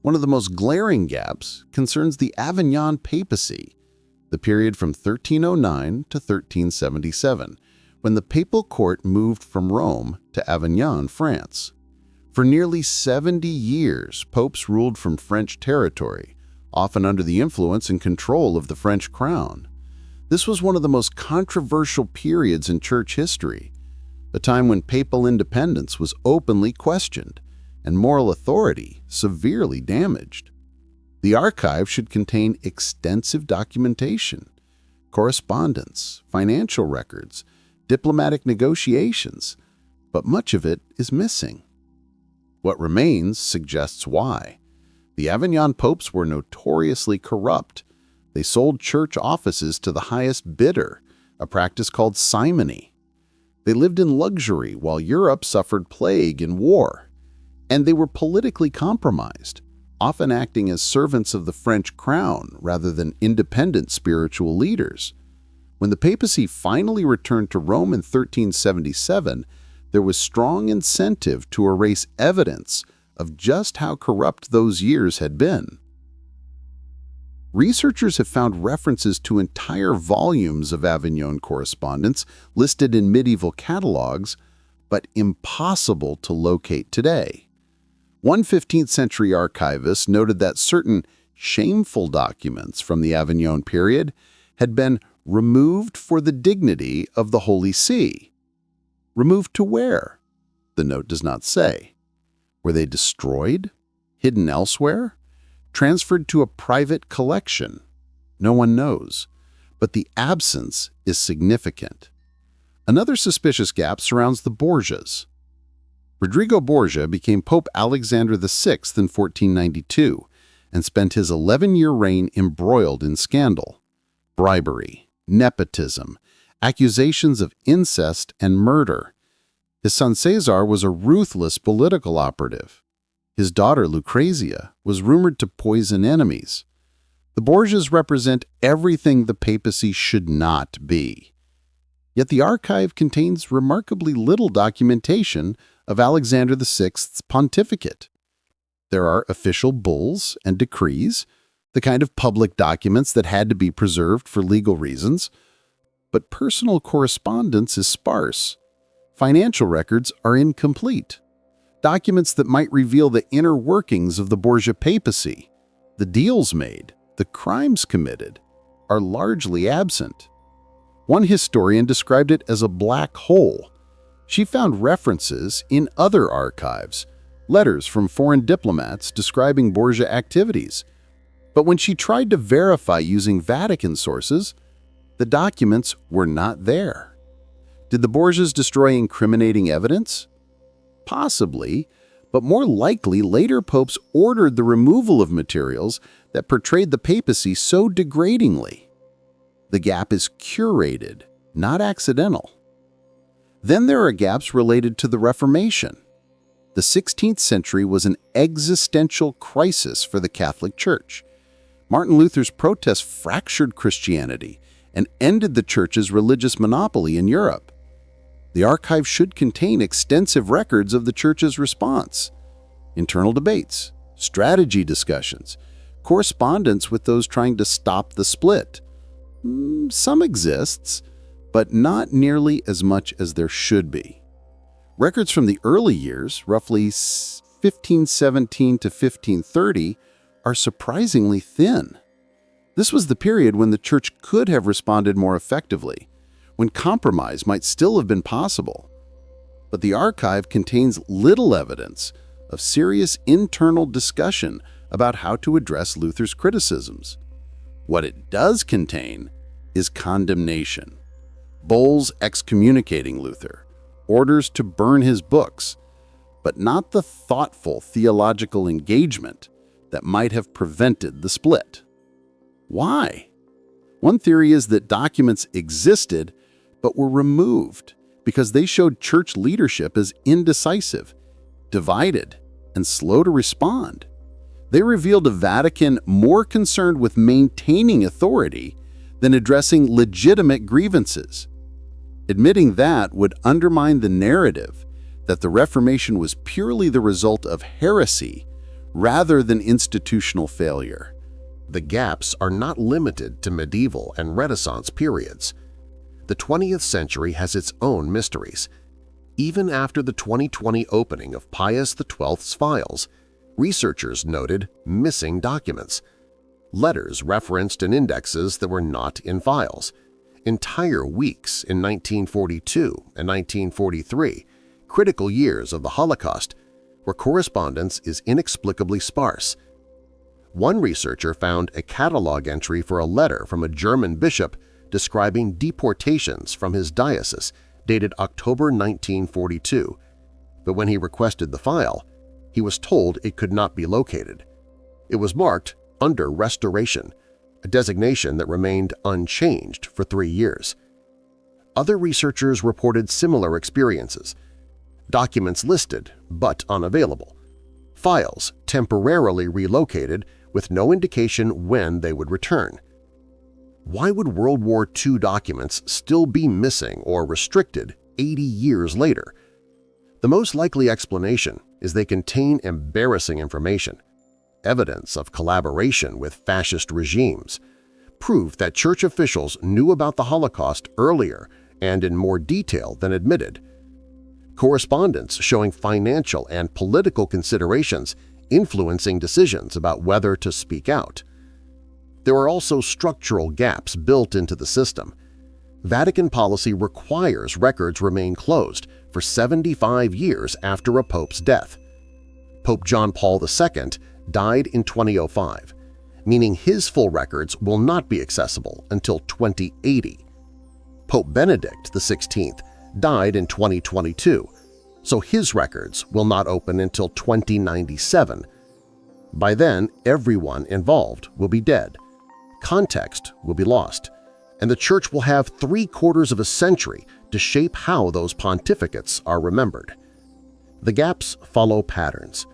One of the most glaring gaps concerns the Avignon papacy, the period from 1309 to 1377, when the papal court moved from Rome to Avignon, France. For nearly 70 years, popes ruled from French territory, often under the influence and control of the French crown. This was one of the most controversial periods in church history, a time when papal independence was openly questioned and moral authority severely damaged. The archive should contain extensive documentation, correspondence, financial records, diplomatic negotiations, but much of it is missing. What remains suggests why. The Avignon popes were notoriously corrupt. They sold church offices to the highest bidder, a practice called simony. They lived in luxury while Europe suffered plague and war. And they were politically compromised, often acting as servants of the French crown rather than independent spiritual leaders. When the papacy finally returned to Rome in 1377, there was strong incentive to erase evidence of just how corrupt those years had been. Researchers have found references to entire volumes of Avignon correspondence listed in medieval catalogs, but impossible to locate today. One 15th century archivist noted that certain shameful documents from the Avignon period had been removed for the dignity of the Holy See. Removed to where? The note does not say. Were they destroyed? Hidden elsewhere? Transferred to a private collection? No one knows, but the absence is significant. Another suspicious gap surrounds the Borgias. Rodrigo Borgia became Pope Alexander VI in 1492, and spent his 11-year reign embroiled in scandal, bribery, nepotism, accusations of incest and murder. His son Caesar was a ruthless political operative. His daughter Lucrezia was rumored to poison enemies. The Borgias represent everything the papacy should not be. Yet the archive contains remarkably little documentation of Alexander VI's pontificate. There are official bulls and decrees, the kind of public documents that had to be preserved for legal reasons, but personal correspondence is sparse. Financial records are incomplete. Documents that might reveal the inner workings of the Borgia papacy, the deals made, the crimes committed, are largely absent. One historian described it as a black hole. She found references in other archives, letters from foreign diplomats describing Borgia activities. But when she tried to verify using Vatican sources, the documents were not there. Did the Borgias destroy incriminating evidence? Possibly, but more likely later popes ordered the removal of materials that portrayed the papacy so degradingly. The gap is curated, not accidental. Then there are gaps related to the Reformation. The 16th century was an existential crisis for the Catholic Church. Martin Luther's protests fractured Christianity and ended the Church's religious monopoly in Europe. The archive should contain extensive records of the Church's response, internal debates, strategy discussions, correspondence with those trying to stop the split. Some exists, but not nearly as much as there should be. Records from the early years, roughly 1517 to 1530, are surprisingly thin. This was the period when the Church could have responded more effectively, when compromise might still have been possible. But the archive contains little evidence of serious internal discussion about how to address Luther's criticisms. What it does contain is condemnation. Bulls excommunicating Luther, orders to burn his books, but not the thoughtful theological engagement that might have prevented the split. Why? One theory is that documents existed but were removed because they showed church leadership as indecisive, divided, and slow to respond. They revealed a Vatican more concerned with maintaining authority than addressing legitimate grievances. Admitting that would undermine the narrative that the Reformation was purely the result of heresy rather than institutional failure. The gaps are not limited to medieval and Renaissance periods. The 20th century has its own mysteries. Even after the 2020 opening of Pius XII's files, researchers noted missing documents, letters referenced in indexes that were not in files, entire weeks in 1942 and 1943, critical years of the Holocaust, where correspondence is inexplicably sparse. One researcher found a catalog entry for a letter from a German bishop describing deportations from his diocese dated October 1942, but when he requested the file, he was told it could not be located. It was marked under restoration, a designation that remained unchanged for 3 years. Other researchers reported similar experiences. Documents listed but unavailable. Files temporarily relocated with no indication when they would return. Why would World War II documents still be missing or restricted 80 years later? The most likely explanation is they contain embarrassing information, evidence of collaboration with fascist regimes, proof that church officials knew about the Holocaust earlier and in more detail than admitted, correspondence showing financial and political considerations influencing decisions about whether to speak out. There are also structural gaps built into the system. Vatican policy requires records remain closed for 75 years after a pope's death. Pope John Paul II died in 2005, meaning his full records will not be accessible until 2080. Pope Benedict XVI died in 2022, so his records will not open until 2097. By then, everyone involved will be dead. Context will be lost, and the Church will have 3/4 of a century to shape how those pontificates are remembered. The gaps follow patterns.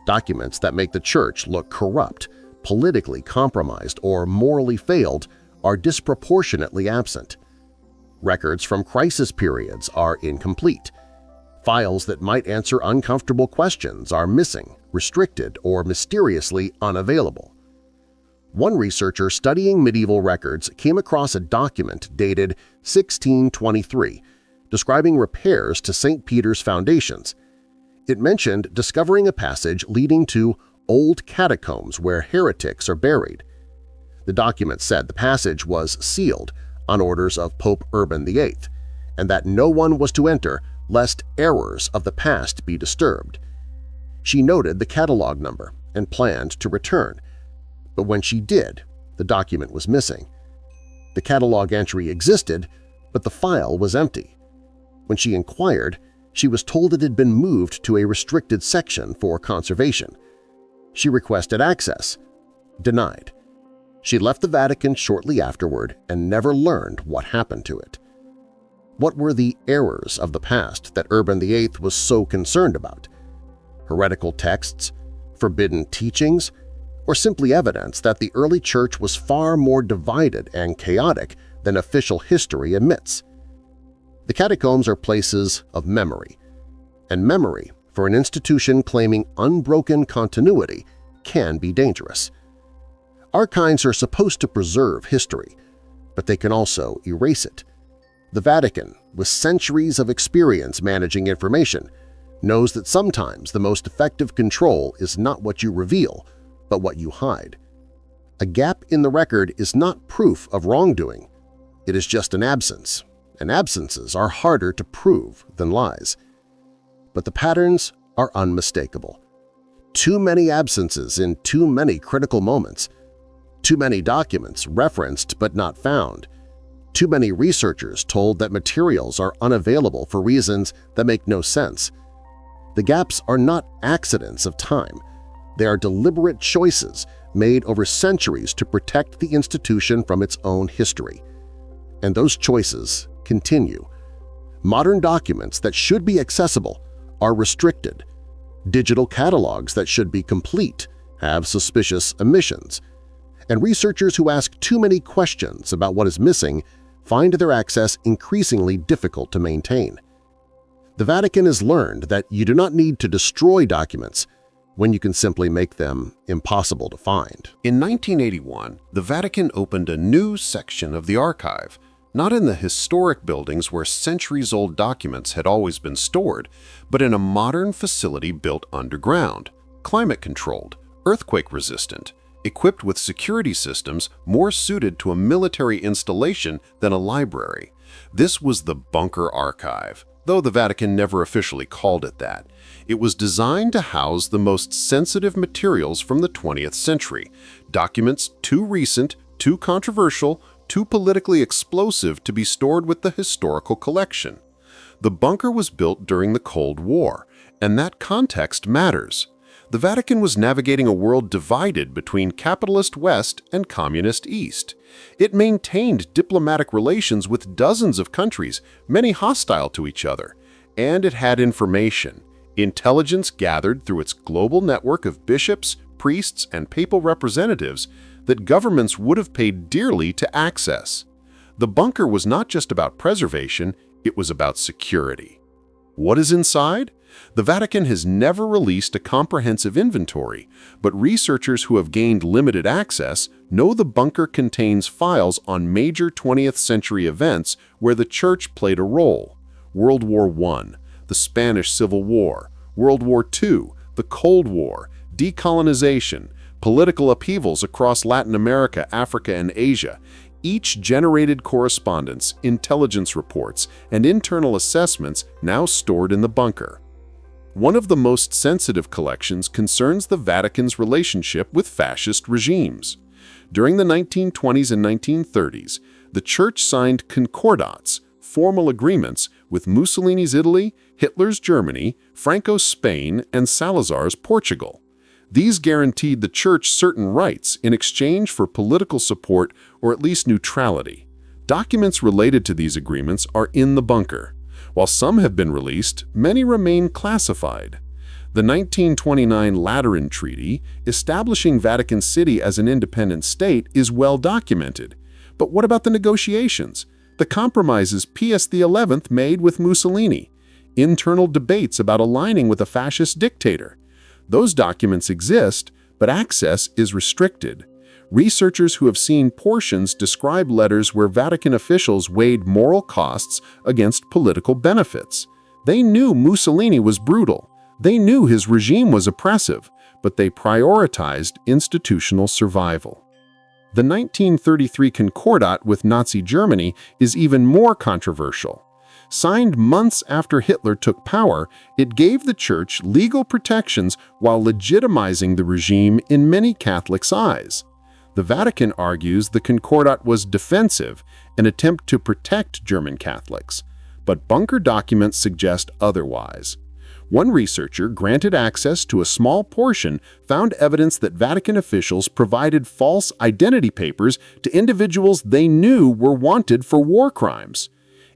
Documents that make the Church look corrupt, politically compromised, or morally failed are disproportionately absent. Records from crisis periods are incomplete. Files that might answer uncomfortable questions are missing, restricted, or mysteriously unavailable. One researcher studying medieval records came across a document dated 1623 describing repairs to St. Peter's foundations. It mentioned discovering a passage leading to old catacombs where heretics are buried. The document said the passage was sealed on orders of Pope Urban VIII, and that no one was to enter lest errors of the past be disturbed. She noted the catalog number and planned to return, but when she did, the document was missing. The catalog entry existed, but the file was empty. When she inquired, she was told it had been moved to a restricted section for conservation. She requested access. Denied. She left the Vatican shortly afterward and never learned what happened to it. What were the errors of the past that Urban VIII was so concerned about? Heretical texts? Forbidden teachings? Or simply evidence that the early Church was far more divided and chaotic than official history admits? The catacombs are places of memory, and memory for an institution claiming unbroken continuity can be dangerous. Archives are supposed to preserve history, but they can also erase it. The Vatican, with centuries of experience managing information, knows that sometimes the most effective control is not what you reveal, but what you hide. A gap in the record is not proof of wrongdoing. It is just an absence, and absences are harder to prove than lies. But the patterns are unmistakable. Too many absences in too many critical moments. Too many documents referenced but not found. Too many researchers told that materials are unavailable for reasons that make no sense. The gaps are not accidents of time. They are deliberate choices made over centuries to protect the institution from its own history. And those choices continue. Modern documents that should be accessible are restricted. Digital catalogs that should be complete have suspicious omissions. And researchers who ask too many questions about what is missing find their access increasingly difficult to maintain. The Vatican has learned that you do not need to destroy documents when you can simply make them impossible to find. In 1981, the Vatican opened a new section of the archive, not in the historic buildings where centuries-old documents had always been stored, but in a modern facility built underground, climate-controlled, earthquake-resistant, equipped with security systems more suited to a military installation than a library. This was the Bunker Archive, though the Vatican never officially called it that. It was designed to house the most sensitive materials from the 20th century, documents too recent, too controversial, too politically explosive to be stored with the historical collection. The bunker was built during the Cold War, and that context matters. The Vatican was navigating a world divided between capitalist West and communist East. It maintained diplomatic relations with dozens of countries, many hostile to each other. And it had information, intelligence gathered through its global network of bishops, priests, and papal representatives that governments would have paid dearly to access. The bunker was not just about preservation, it was about security. What is inside? The Vatican has never released a comprehensive inventory, but researchers who have gained limited access know the bunker contains files on major 20th century events where the Church played a role: World War I, the Spanish Civil War, World War II, the Cold War, decolonization, political upheavals across Latin America, Africa, and Asia. Each generated correspondence, intelligence reports, and internal assessments now stored in the bunker. One of the most sensitive collections concerns the Vatican's relationship with fascist regimes. During the 1920s and 1930s, the Church signed concordats, formal agreements, with Mussolini's Italy, Hitler's Germany, Franco's Spain, and Salazar's Portugal. These guaranteed the Church certain rights in exchange for political support or at least neutrality. Documents related to these agreements are in the bunker. While some have been released, many remain classified. The 1929 Lateran Treaty, establishing Vatican City as an independent state, is well documented. But what about the negotiations? The compromises Pius XI made with Mussolini? Internal debates about aligning with a fascist dictator? Those documents exist, but access is restricted. Researchers who have seen portions describe letters where Vatican officials weighed moral costs against political benefits. They knew Mussolini was brutal. They knew his regime was oppressive, but they prioritized institutional survival. The 1933 Concordat with Nazi Germany is even more controversial. Signed months after Hitler took power, it gave the Church legal protections while legitimizing the regime in many Catholics' eyes. The Vatican argues the Concordat was defensive, an attempt to protect German Catholics, but bunker documents suggest otherwise. One researcher, granted access to a small portion, found evidence that Vatican officials provided false identity papers to individuals they knew were wanted for war crimes.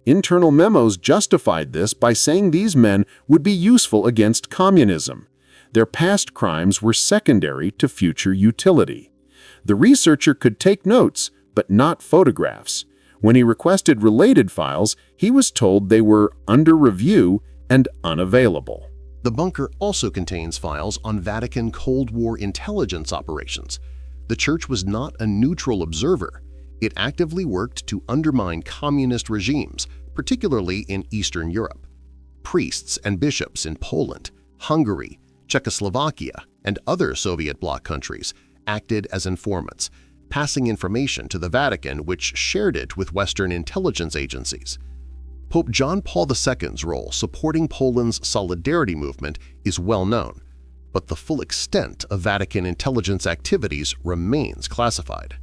Internal memos justified this by saying these men would be useful against communism. Their past crimes were secondary to future utility. The researcher could take notes, but not photographs. When he requested related files, he was told they were under review and unavailable. The bunker also contains files on Vatican Cold War intelligence operations. The Church was not a neutral observer. It actively worked to undermine communist regimes, particularly in Eastern Europe. Priests and bishops in Poland, Hungary, Czechoslovakia, and other Soviet bloc countries acted as informants, passing information to the Vatican which shared it with Western intelligence agencies. Pope John Paul II's role supporting Poland's solidarity movement is well known, but the full extent of Vatican intelligence activities remains classified.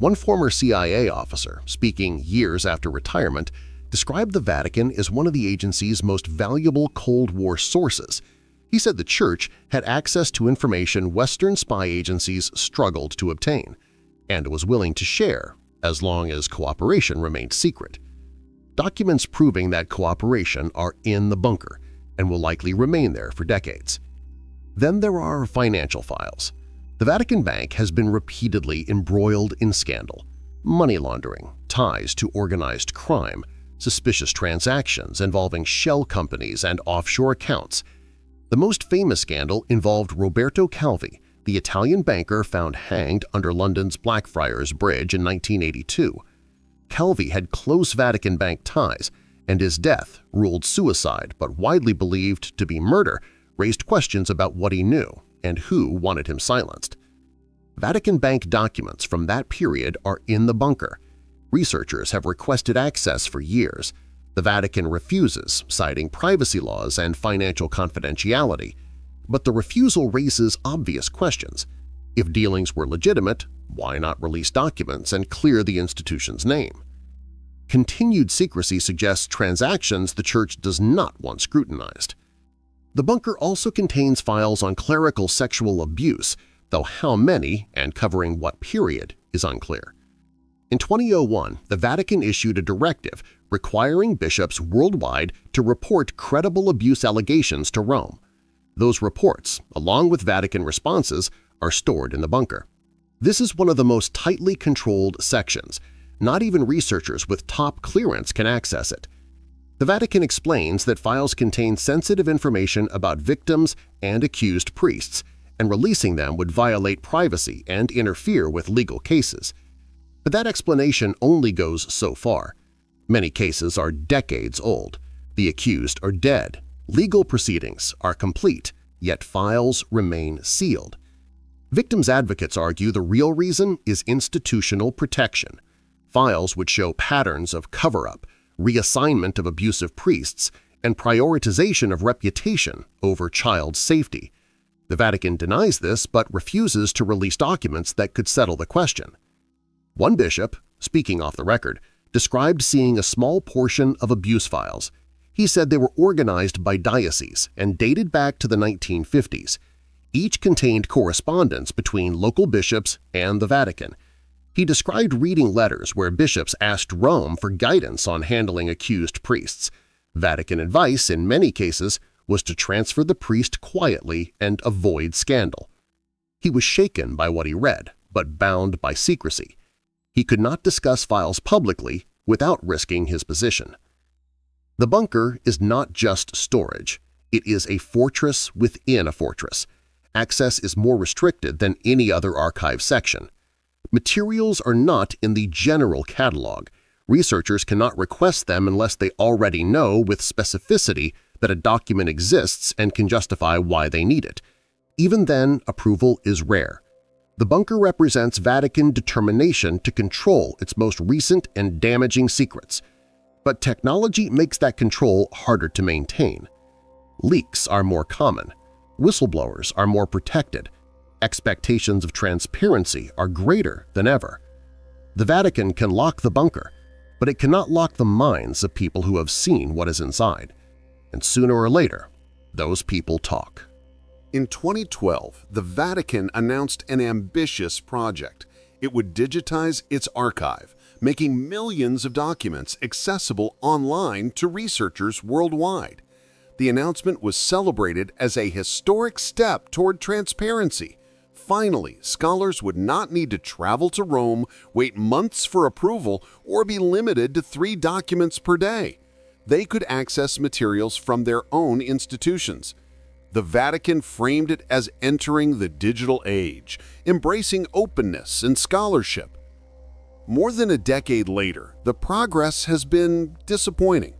One former CIA officer, speaking years after retirement, described the Vatican as one of the agency's most valuable Cold War sources. He said the Church had access to information Western spy agencies struggled to obtain, and was willing to share as long as cooperation remained secret. Documents proving that cooperation are in the bunker and will likely remain there for decades. Then there are financial files. The Vatican Bank has been repeatedly embroiled in scandal, money laundering, ties to organized crime, suspicious transactions involving shell companies and offshore accounts. The most famous scandal involved Roberto Calvi, the Italian banker found hanged under London's Blackfriars Bridge in 1982. Calvi had close Vatican Bank ties, and his death, ruled suicide but widely believed to be murder, raised questions about what he knew and who wanted him silenced. Vatican Bank documents from that period are in the bunker. Researchers have requested access for years. The Vatican refuses, citing privacy laws and financial confidentiality. But the refusal raises obvious questions. If dealings were legitimate, why not release documents and clear the institution's name? Continued secrecy suggests transactions the Church does not want scrutinized. The bunker also contains files on clerical sexual abuse, though how many and covering what period is unclear. In 2001, the Vatican issued a directive requiring bishops worldwide to report credible abuse allegations to Rome. Those reports, along with Vatican responses, are stored in the bunker. This is one of the most tightly controlled sections. Not even researchers with top clearance can access it. The Vatican explains that files contain sensitive information about victims and accused priests, and releasing them would violate privacy and interfere with legal cases. But that explanation only goes so far. Many cases are decades old. The accused are dead. Legal proceedings are complete, yet files remain sealed. Victims' advocates argue the real reason is institutional protection. Files would show patterns of cover-up, reassignment of abusive priests, and prioritization of reputation over child safety. The Vatican denies this but refuses to release documents that could settle the question. One bishop, speaking off the record, described seeing a small portion of abuse files. He said they were organized by diocese and dated back to the 1950s. Each contained correspondence between local bishops and the Vatican. He described reading letters where bishops asked Rome for guidance on handling accused priests. Vatican advice, in many cases, was to transfer the priest quietly and avoid scandal. He was shaken by what he read, but bound by secrecy. He could not discuss files publicly without risking his position. The bunker is not just storage. It is a fortress within a fortress. Access is more restricted than any other archive section. Materials are not in the general catalog. Researchers cannot request them unless they already know with specificity that a document exists and can justify why they need it. Even then, approval is rare. The bunker represents Vatican determination to control its most recent and damaging secrets. But technology makes that control harder to maintain. Leaks are more common. Whistleblowers are more protected. Expectations of transparency are greater than ever. The Vatican can lock the bunker, but it cannot lock the minds of people who have seen what is inside. And sooner or later, those people talk. In 2012, the Vatican announced an ambitious project. It would digitize its archive, making millions of documents accessible online to researchers worldwide. The announcement was celebrated as a historic step toward transparency. Finally, scholars would not need to travel to Rome, wait months for approval, or be limited to 3 documents per day. They could access materials from their own institutions. The Vatican framed it as entering the digital age, embracing openness and scholarship. More than a decade later, the progress has been disappointing.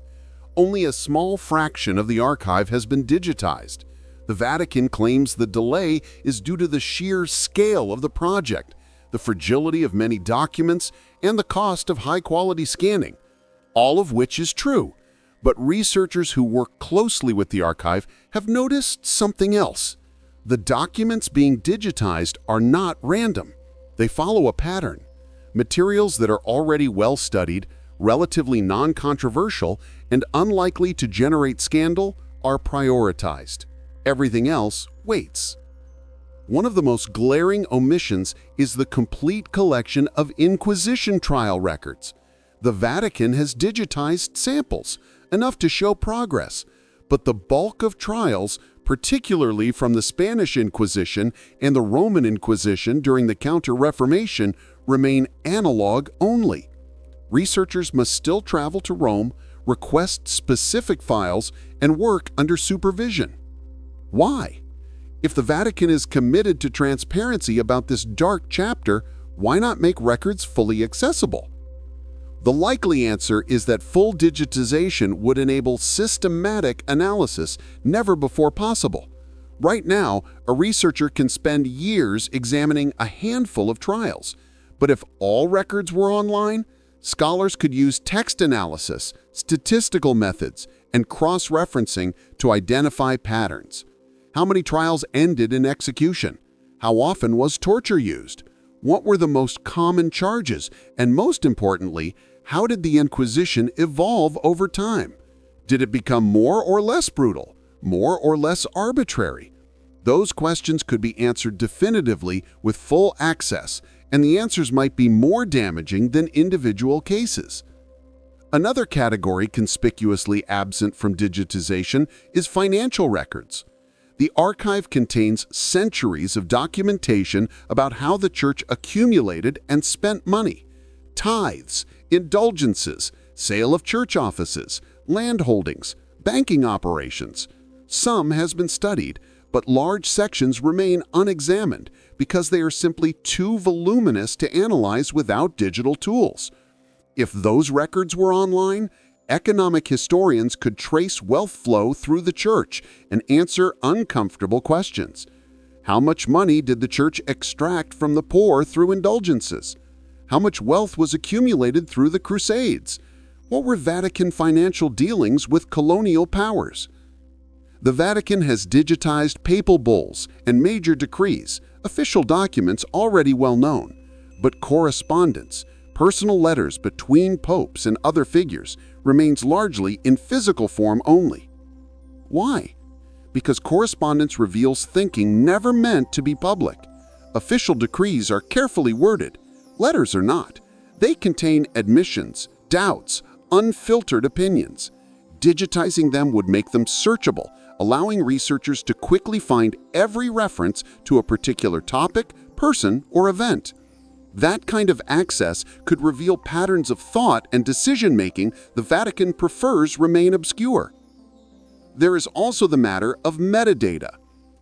Only a small fraction of the archive has been digitized. The Vatican claims the delay is due to the sheer scale of the project, the fragility of many documents, and the cost of high-quality scanning, all of which is true. But researchers who work closely with the archive have noticed something else. The documents being digitized are not random. They follow a pattern. Materials that are already well-studied, relatively non-controversial, and unlikely to generate scandal are prioritized. Everything else waits. One of the most glaring omissions is the complete collection of Inquisition trial records. The Vatican has digitized samples, enough to show progress, but the bulk of trials, particularly from the Spanish Inquisition and the Roman Inquisition during the Counter-Reformation, remain analog only. Researchers must still travel to Rome, request specific files, and work under supervision. Why? If the Vatican is committed to transparency about this dark chapter, why not make records fully accessible? The likely answer is that full digitization would enable systematic analysis never before possible. Right now, a researcher can spend years examining a handful of trials. But if all records were online, scholars could use text analysis, statistical methods, and cross-referencing to identify patterns. How many trials ended in execution? How often was torture used? What were the most common charges? And most importantly, how did the Inquisition evolve over time? Did it become more or less brutal? More or less arbitrary? Those questions could be answered definitively with full access, and the answers might be more damaging than individual cases. Another category conspicuously absent from digitization is financial records. The archive contains centuries of documentation about how the Church accumulated and spent money. Tithes, indulgences, sale of church offices, land holdings, banking operations. Some has been studied, but large sections remain unexamined because they are simply too voluminous to analyze without digital tools. If those records were online, economic historians could trace wealth flow through the Church and answer uncomfortable questions. How much money did the Church extract from the poor through indulgences? How much wealth was accumulated through the Crusades? What were Vatican financial dealings with colonial powers? The Vatican has digitized papal bulls and major decrees, official documents already well known, but correspondence, personal letters between popes and other figures, remains largely in physical form only. Why? because correspondence reveals thinking never meant to be public. Official decrees are carefully worded. Letters are not. They contain admissions, doubts, unfiltered opinions. Digitizing them would make them searchable, allowing researchers to quickly find every reference to a particular topic, person, or event. That kind of access could reveal patterns of thought and decision-making the Vatican prefers remain obscure. There is also the matter of metadata.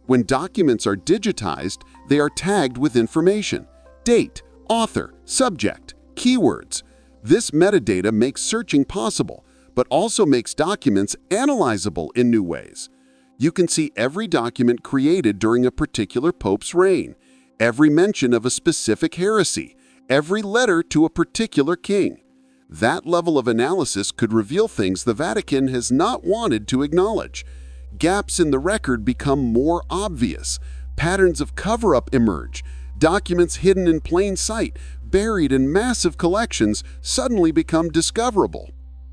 When documents are digitized, they are tagged with information: date, author, subject, keywords. This metadata makes searching possible, but also makes documents analyzable in new ways. You can see every document created during a particular pope's reign, every mention of a specific heresy, every letter to a particular king. That level of analysis could reveal things the Vatican has not wanted to acknowledge. Gaps in the record become more obvious. Patterns of cover-up emerge. Documents hidden in plain sight, buried in massive collections, suddenly become discoverable.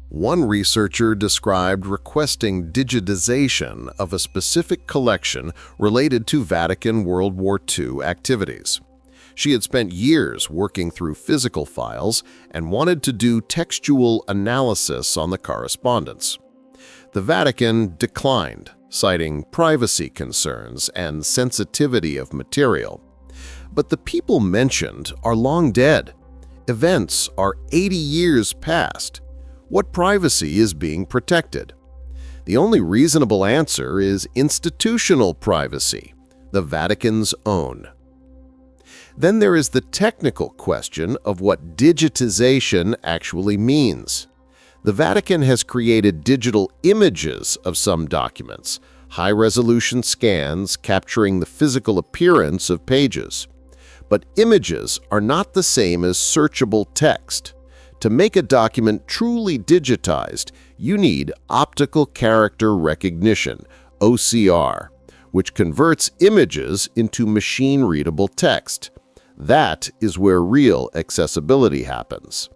One researcher described requesting digitization of a specific collection related to Vatican World War II activities. She had spent years working through physical files and wanted to do textual analysis on the correspondence. The Vatican declined, citing privacy concerns and sensitivity of material. But the people mentioned are long dead. Events are 80 years past. What privacy is being protected? The only reasonable answer is institutional privacy, the Vatican's own. Then there is the technical question of what digitization actually means. The Vatican has created digital images of some documents, high-resolution scans capturing the physical appearance of pages. But images are not the same as searchable text. To make a document truly digitized, you need optical character recognition, OCR, which converts images into machine-readable text. That is where real accessibility happens.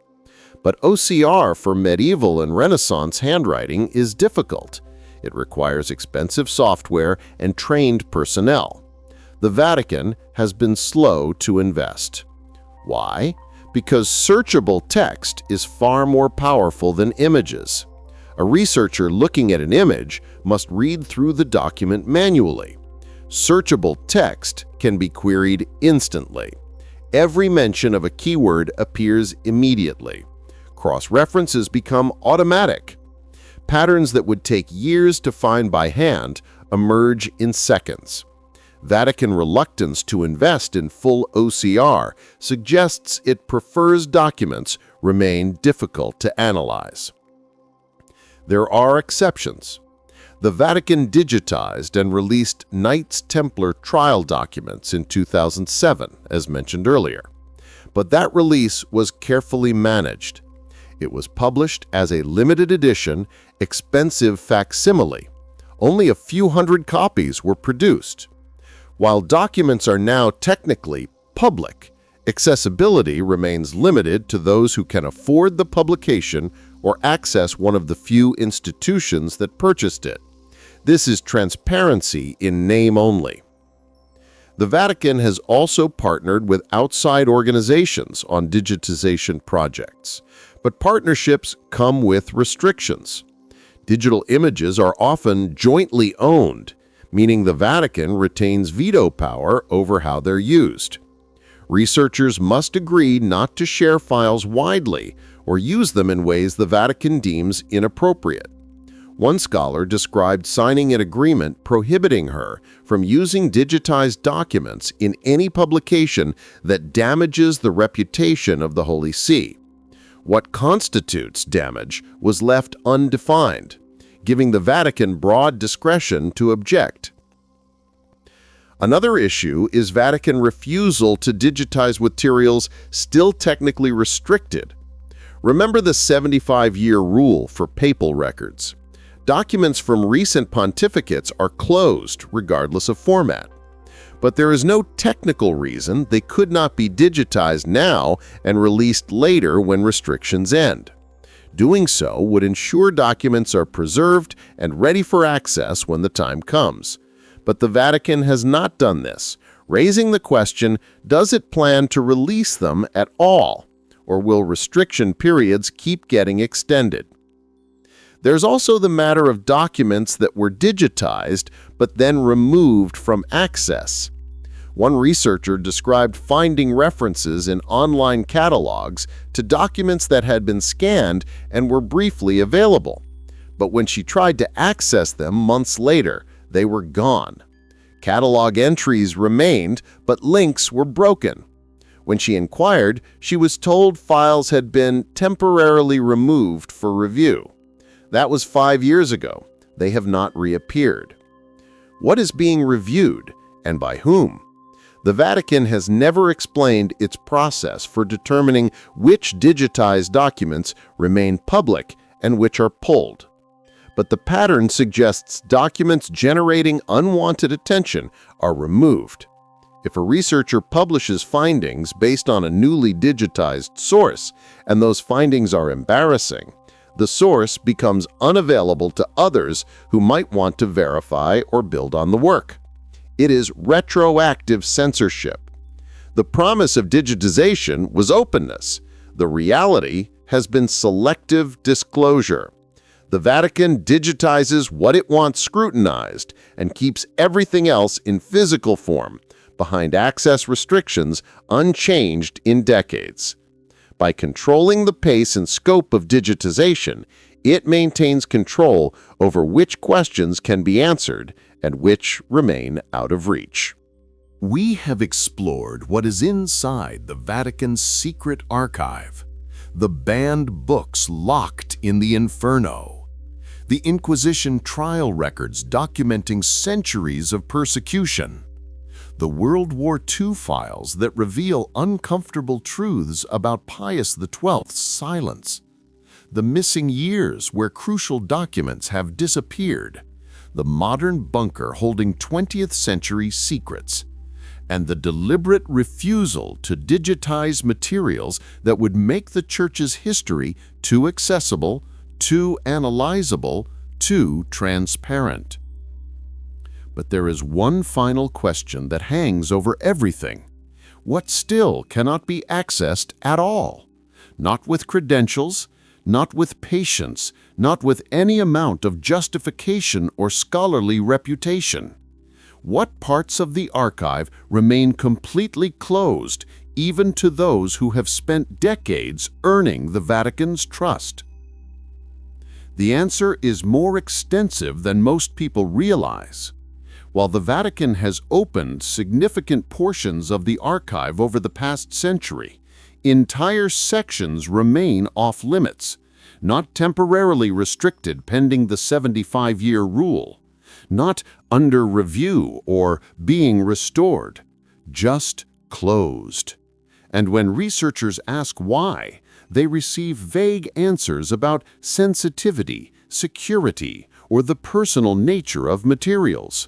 But OCR for medieval and Renaissance handwriting is difficult. It requires expensive software and trained personnel. The Vatican has been slow to invest. Why? Because searchable text is far more powerful than images. A researcher looking at an image must read through the document manually. Searchable text can be queried instantly. Every mention of a keyword appears immediately. Cross-references become automatic. Patterns that would take years to find by hand emerge in seconds. Vatican reluctance to invest in full OCR suggests it prefers documents remain difficult to analyze. There are exceptions. The Vatican digitized and released Knights Templar trial documents in 2007, as mentioned earlier. But that release was carefully managed. It was published as a limited edition, expensive facsimile. Only a few hundred copies were produced. While documents are now technically public, accessibility remains limited to those who can afford the publication or access one of the few institutions that purchased it. This is transparency in name only. The Vatican has also partnered with outside organizations on digitization projects, but partnerships come with restrictions. Digital images are often jointly owned, meaning the Vatican retains veto power over how they're used. Researchers must agree not to share files widely or use them in ways the Vatican deems inappropriate. One scholar described signing an agreement prohibiting her from using digitized documents in any publication that damages the reputation of the Holy See. What constitutes damage was left undefined, giving the Vatican broad discretion to object. Another issue is Vatican refusal to digitize materials still technically restricted. Remember the 75-year rule for papal records. Documents from recent pontificates are closed regardless of format. But there is no technical reason they could not be digitized now and released later when restrictions end. Doing so would ensure documents are preserved and ready for access when the time comes. But the Vatican has not done this, raising the question, does it plan to release them at all? Or will restriction periods keep getting extended? There's also the matter of documents that were digitized but then removed from access. One researcher described finding references in online catalogs to documents that had been scanned and were briefly available. But when she tried to access them months later, they were gone. Catalog entries remained, but links were broken. When she inquired, she was told files had been temporarily removed for review. That was 5 years ago. They have not reappeared. What is being reviewed, and by whom? The Vatican has never explained its process for determining which digitized documents remain public and which are pulled. But the pattern suggests documents generating unwanted attention are removed. If a researcher publishes findings based on a newly digitized source, and those findings are embarrassing, the source becomes unavailable to others who might want to verify or build on the work. It is retroactive censorship. The promise of digitization was openness. The reality has been selective disclosure. The Vatican digitizes what it wants scrutinized and keeps everything else in physical form, behind access restrictions unchanged in decades. By controlling the pace and scope of digitization, it maintains control over which questions can be answered and which remain out of reach. We have explored what is inside the Vatican Secret Archive, the banned books locked in the Inferno, the Inquisition trial records documenting centuries of persecution, the World War II files that reveal uncomfortable truths about Pius XII's silence, the missing years where crucial documents have disappeared, the modern bunker holding 20th century secrets, and the deliberate refusal to digitize materials that would make the Church's history too accessible, too analyzable, too transparent. But there is one final question that hangs over everything. What still cannot be accessed at all? Not with credentials, not with patience, not with any amount of justification or scholarly reputation. What parts of the archive remain completely closed, even to those who have spent decades earning the Vatican's trust? The answer is more extensive than most people realize. While the Vatican has opened significant portions of the archive over the past century, entire sections remain off-limits, not temporarily restricted pending the 75-year rule, not under review or being restored, just closed. And when researchers ask why, they receive vague answers about sensitivity, security, or the personal nature of materials.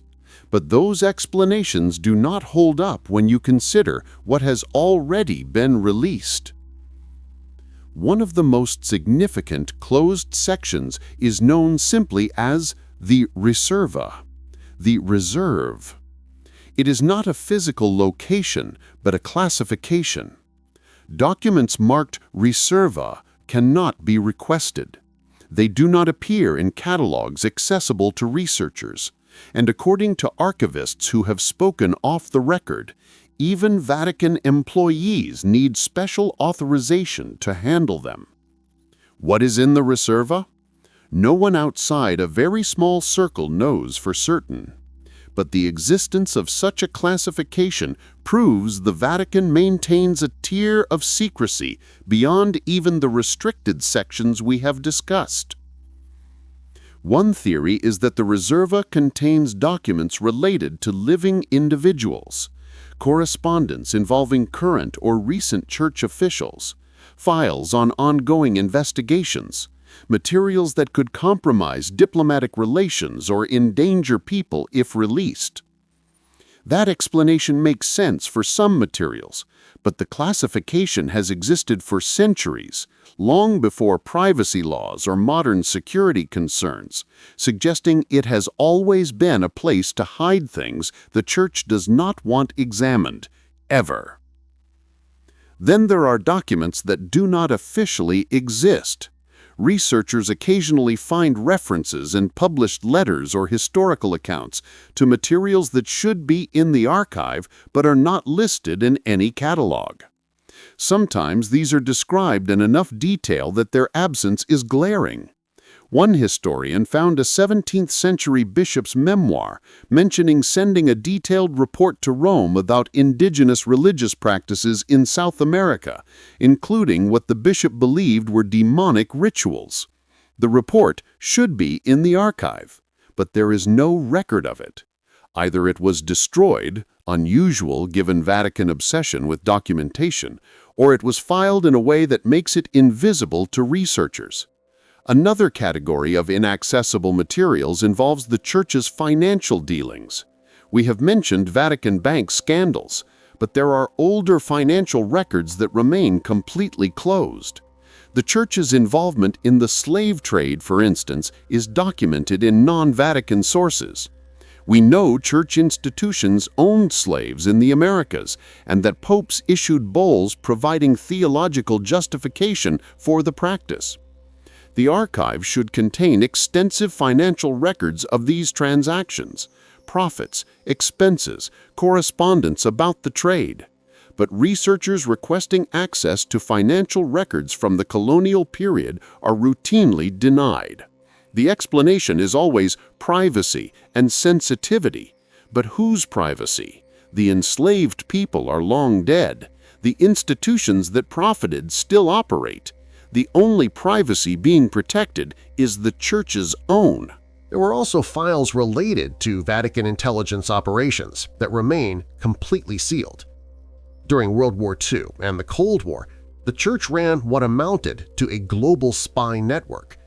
But those explanations do not hold up when you consider what has already been released. One of the most significant closed sections is known simply as the Riserva, the reserve. It is not a physical location, but a classification. Documents marked Riserva cannot be requested. They do not appear in catalogs accessible to researchers. And according to archivists who have spoken off the record, even Vatican employees need special authorization to handle them. What is in the Riserva? No one outside a very small circle knows for certain. But the existence of such a classification proves the Vatican maintains a tier of secrecy beyond even the restricted sections we have discussed. One theory is that the Riserva contains documents related to living individuals, correspondence involving current or recent church officials, files on ongoing investigations, materials that could compromise diplomatic relations or endanger people if released. That explanation makes sense for some materials, But the classification has existed for centuries, long before privacy laws or modern security concerns, suggesting it has always been a place to hide things the Church does not want examined, ever. Then there are documents that do not officially exist. Researchers occasionally find references in published letters or historical accounts to materials that should be in the archive but are not listed in any catalog. Sometimes these are described in enough detail that their absence is glaring. One historian found a 17th-century bishop's memoir mentioning sending a detailed report to Rome about indigenous religious practices in South America, including what the bishop believed were demonic rituals. The report should be in the archive, but there is no record of it. Either it was destroyed, unusual given Vatican obsession with documentation, or it was filed in a way that makes it invisible to researchers. Another category of inaccessible materials involves the Church's financial dealings. We have mentioned Vatican bank scandals, but there are older financial records that remain completely closed. The Church's involvement in the slave trade, for instance, is documented in non-Vatican sources. We know Church institutions owned slaves in the Americas and that popes issued bulls providing theological justification for the practice. The archive should contain extensive financial records of these transactions, profits, expenses, correspondence about the trade. But researchers requesting access to financial records from the colonial period are routinely denied. The explanation is always privacy and sensitivity. But whose privacy? The enslaved people are long dead. The institutions that profited still operate. The only privacy being protected is the Church's own. There were also files related to Vatican intelligence operations that remain completely sealed. During World War II and the Cold War, the Church ran what amounted to a global spy network.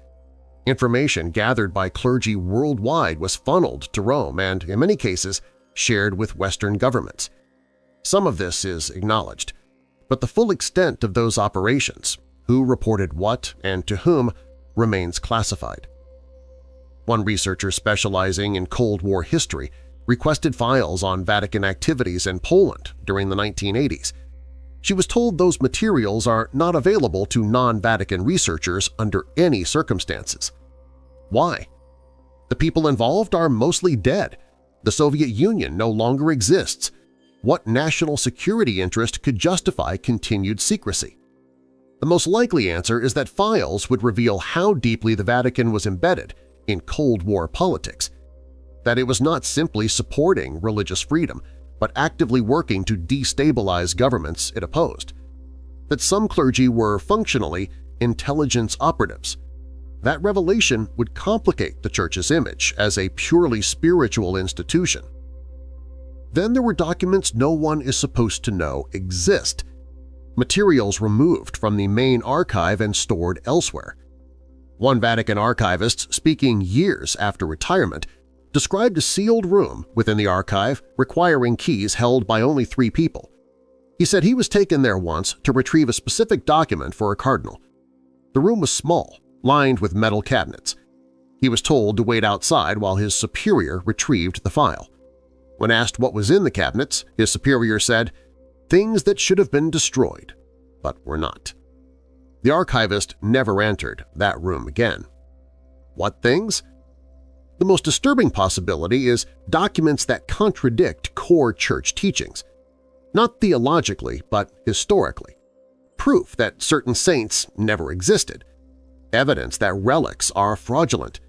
Information gathered by clergy worldwide was funneled to Rome and, in many cases, shared with Western governments. Some of this is acknowledged, but the full extent of those operations, who reported what and to whom, remains classified. One researcher specializing in Cold War history requested files on Vatican activities in Poland during the 1980s. She was told those materials are not available to non-Vatican researchers under any circumstances. Why? The people involved are mostly dead. The Soviet Union no longer exists. What national security interest could justify continued secrecy? The most likely answer is that files would reveal how deeply the Vatican was embedded in Cold War politics, that it was not simply supporting religious freedom, but actively working to destabilize governments it opposed, that some clergy were functionally intelligence operatives. That revelation would complicate the Church's image as a purely spiritual institution. Then there were documents no one is supposed to know exist, materials removed from the main archive and stored elsewhere. One Vatican archivist, speaking years after retirement, described a sealed room within the archive requiring keys held by only 3 people. He said he was taken there once to retrieve a specific document for a cardinal. The room was small, lined with metal cabinets. He was told to wait outside while his superior retrieved the file. When asked what was in the cabinets, his superior said, "Things that should have been destroyed, but were not." The archivist never entered that room again. What things? The most disturbing possibility is documents that contradict core Church teachings, not theologically but historically. Proof that certain saints never existed, evidence that relics are fraudulent,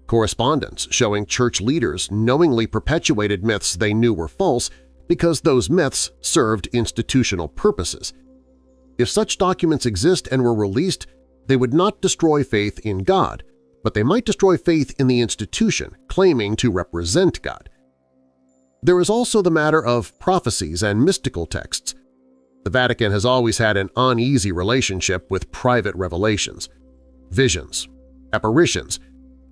correspondence showing Church leaders knowingly perpetuated myths they knew were false because those myths served institutional purposes. If such documents exist and were released, they would not destroy faith in God, but they might destroy faith in the institution claiming to represent God. There is also the matter of prophecies and mystical texts. The Vatican has always had an uneasy relationship with private revelations, visions, apparitions,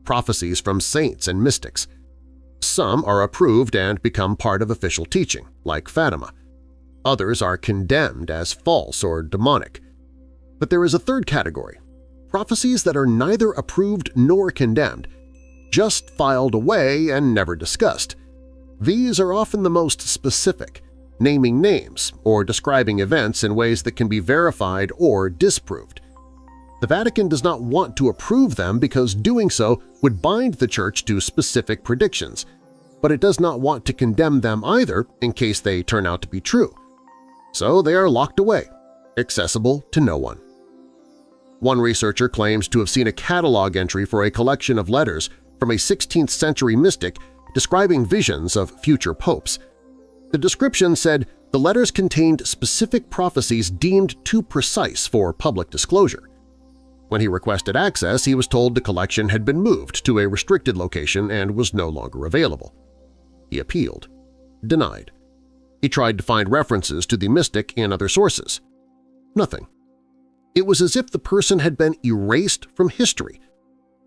prophecies from saints and mystics. Some are approved and become part of official teaching, like Fatima. Others are condemned as false or demonic. But there is a third category, prophecies that are neither approved nor condemned, just filed away and never discussed. These are often the most specific, naming names or describing events in ways that can be verified or disproved. The Vatican does not want to approve them because doing so would bind the Church to specific predictions, but it does not want to condemn them either in case they turn out to be true. So they are locked away, accessible to no one. One researcher claims to have seen a catalog entry for a collection of letters from a 16th-century mystic describing visions of future popes. The description said the letters contained specific prophecies deemed too precise for public disclosure. When he requested access, he was told the collection had been moved to a restricted location and was no longer available. He appealed. Denied. He tried to find references to the mystic in other sources. Nothing. It was as if the person had been erased from history,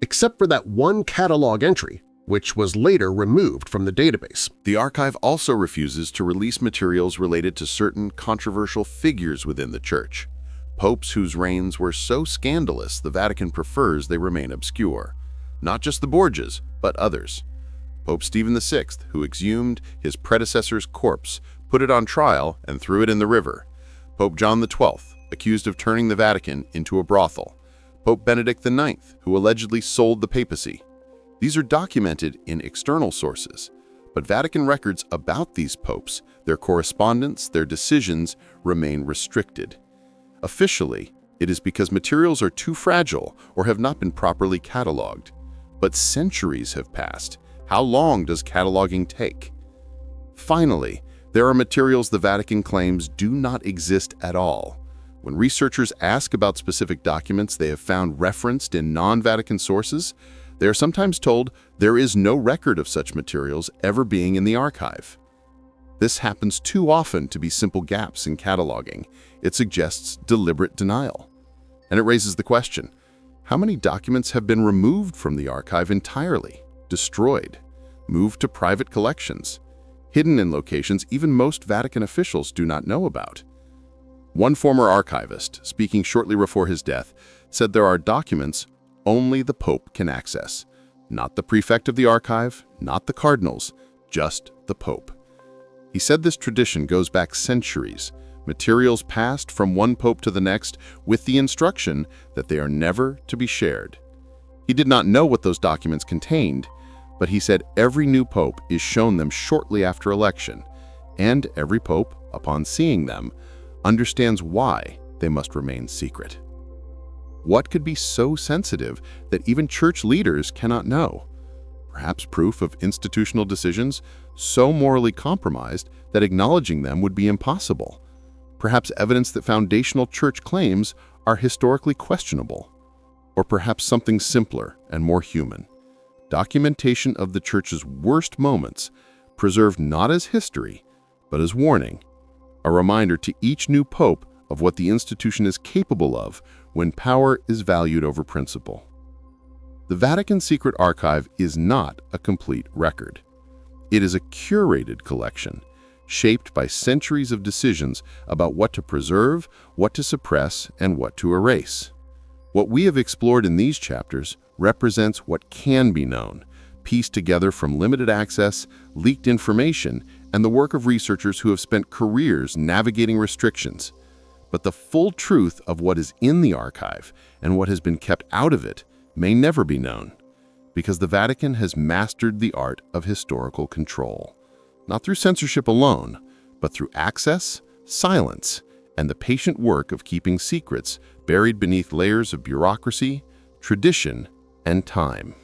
except for that one catalog entry, which was later removed from the database. The archive also refuses to release materials related to certain controversial figures within the Church. Popes whose reigns were so scandalous the Vatican prefers they remain obscure. Not just the Borgias, but others. Pope Stephen VI, who exhumed his predecessor's corpse, put it on trial and threw it in the river. Pope John XII, accused of turning the Vatican into a brothel. Pope Benedict IX, who allegedly sold the papacy. These are documented in external sources, but Vatican records about these popes, their correspondence, their decisions, remain restricted. Officially, it is because materials are too fragile or have not been properly cataloged. But centuries have passed. How long does cataloging take? Finally, there are materials the Vatican claims do not exist at all. When researchers ask about specific documents they have found referenced in non-Vatican sources, they are sometimes told there is no record of such materials ever being in the archive. This happens too often to be simple gaps in cataloging. It suggests deliberate denial. And it raises the question, how many documents have been removed from the archive entirely, destroyed, moved to private collections, hidden in locations even most Vatican officials do not know about? One former archivist, speaking shortly before his death, said there are documents only the Pope can access. Not the prefect of the archive, not the cardinals, just the Pope. He said this tradition goes back centuries, materials passed from one pope to the next with the instruction that they are never to be shared. He did not know what those documents contained, but he said every new pope is shown them shortly after election, and every pope, upon seeing them, understands why they must remain secret. What could be so sensitive that even church leaders cannot know? Perhaps proof of institutional decisions so morally compromised that acknowledging them would be impossible. Perhaps evidence that foundational church claims are historically questionable. Or perhaps something simpler and more human. Documentation of the Church's worst moments, preserved not as history, but as warning. A reminder to each new pope of what the institution is capable of when power is valued over principle. The Vatican Secret Archive is not a complete record. It is a curated collection, shaped by centuries of decisions about what to preserve, what to suppress, and what to erase. What we have explored in these chapters represents what can be known, pieced together from limited access, leaked information, and the work of researchers who have spent careers navigating restrictions. But the full truth of what is in the archive and what has been kept out of it may never be known, because the Vatican has mastered the art of historical control, not through censorship alone, but through access, silence, and the patient work of keeping secrets buried beneath layers of bureaucracy, tradition, and time.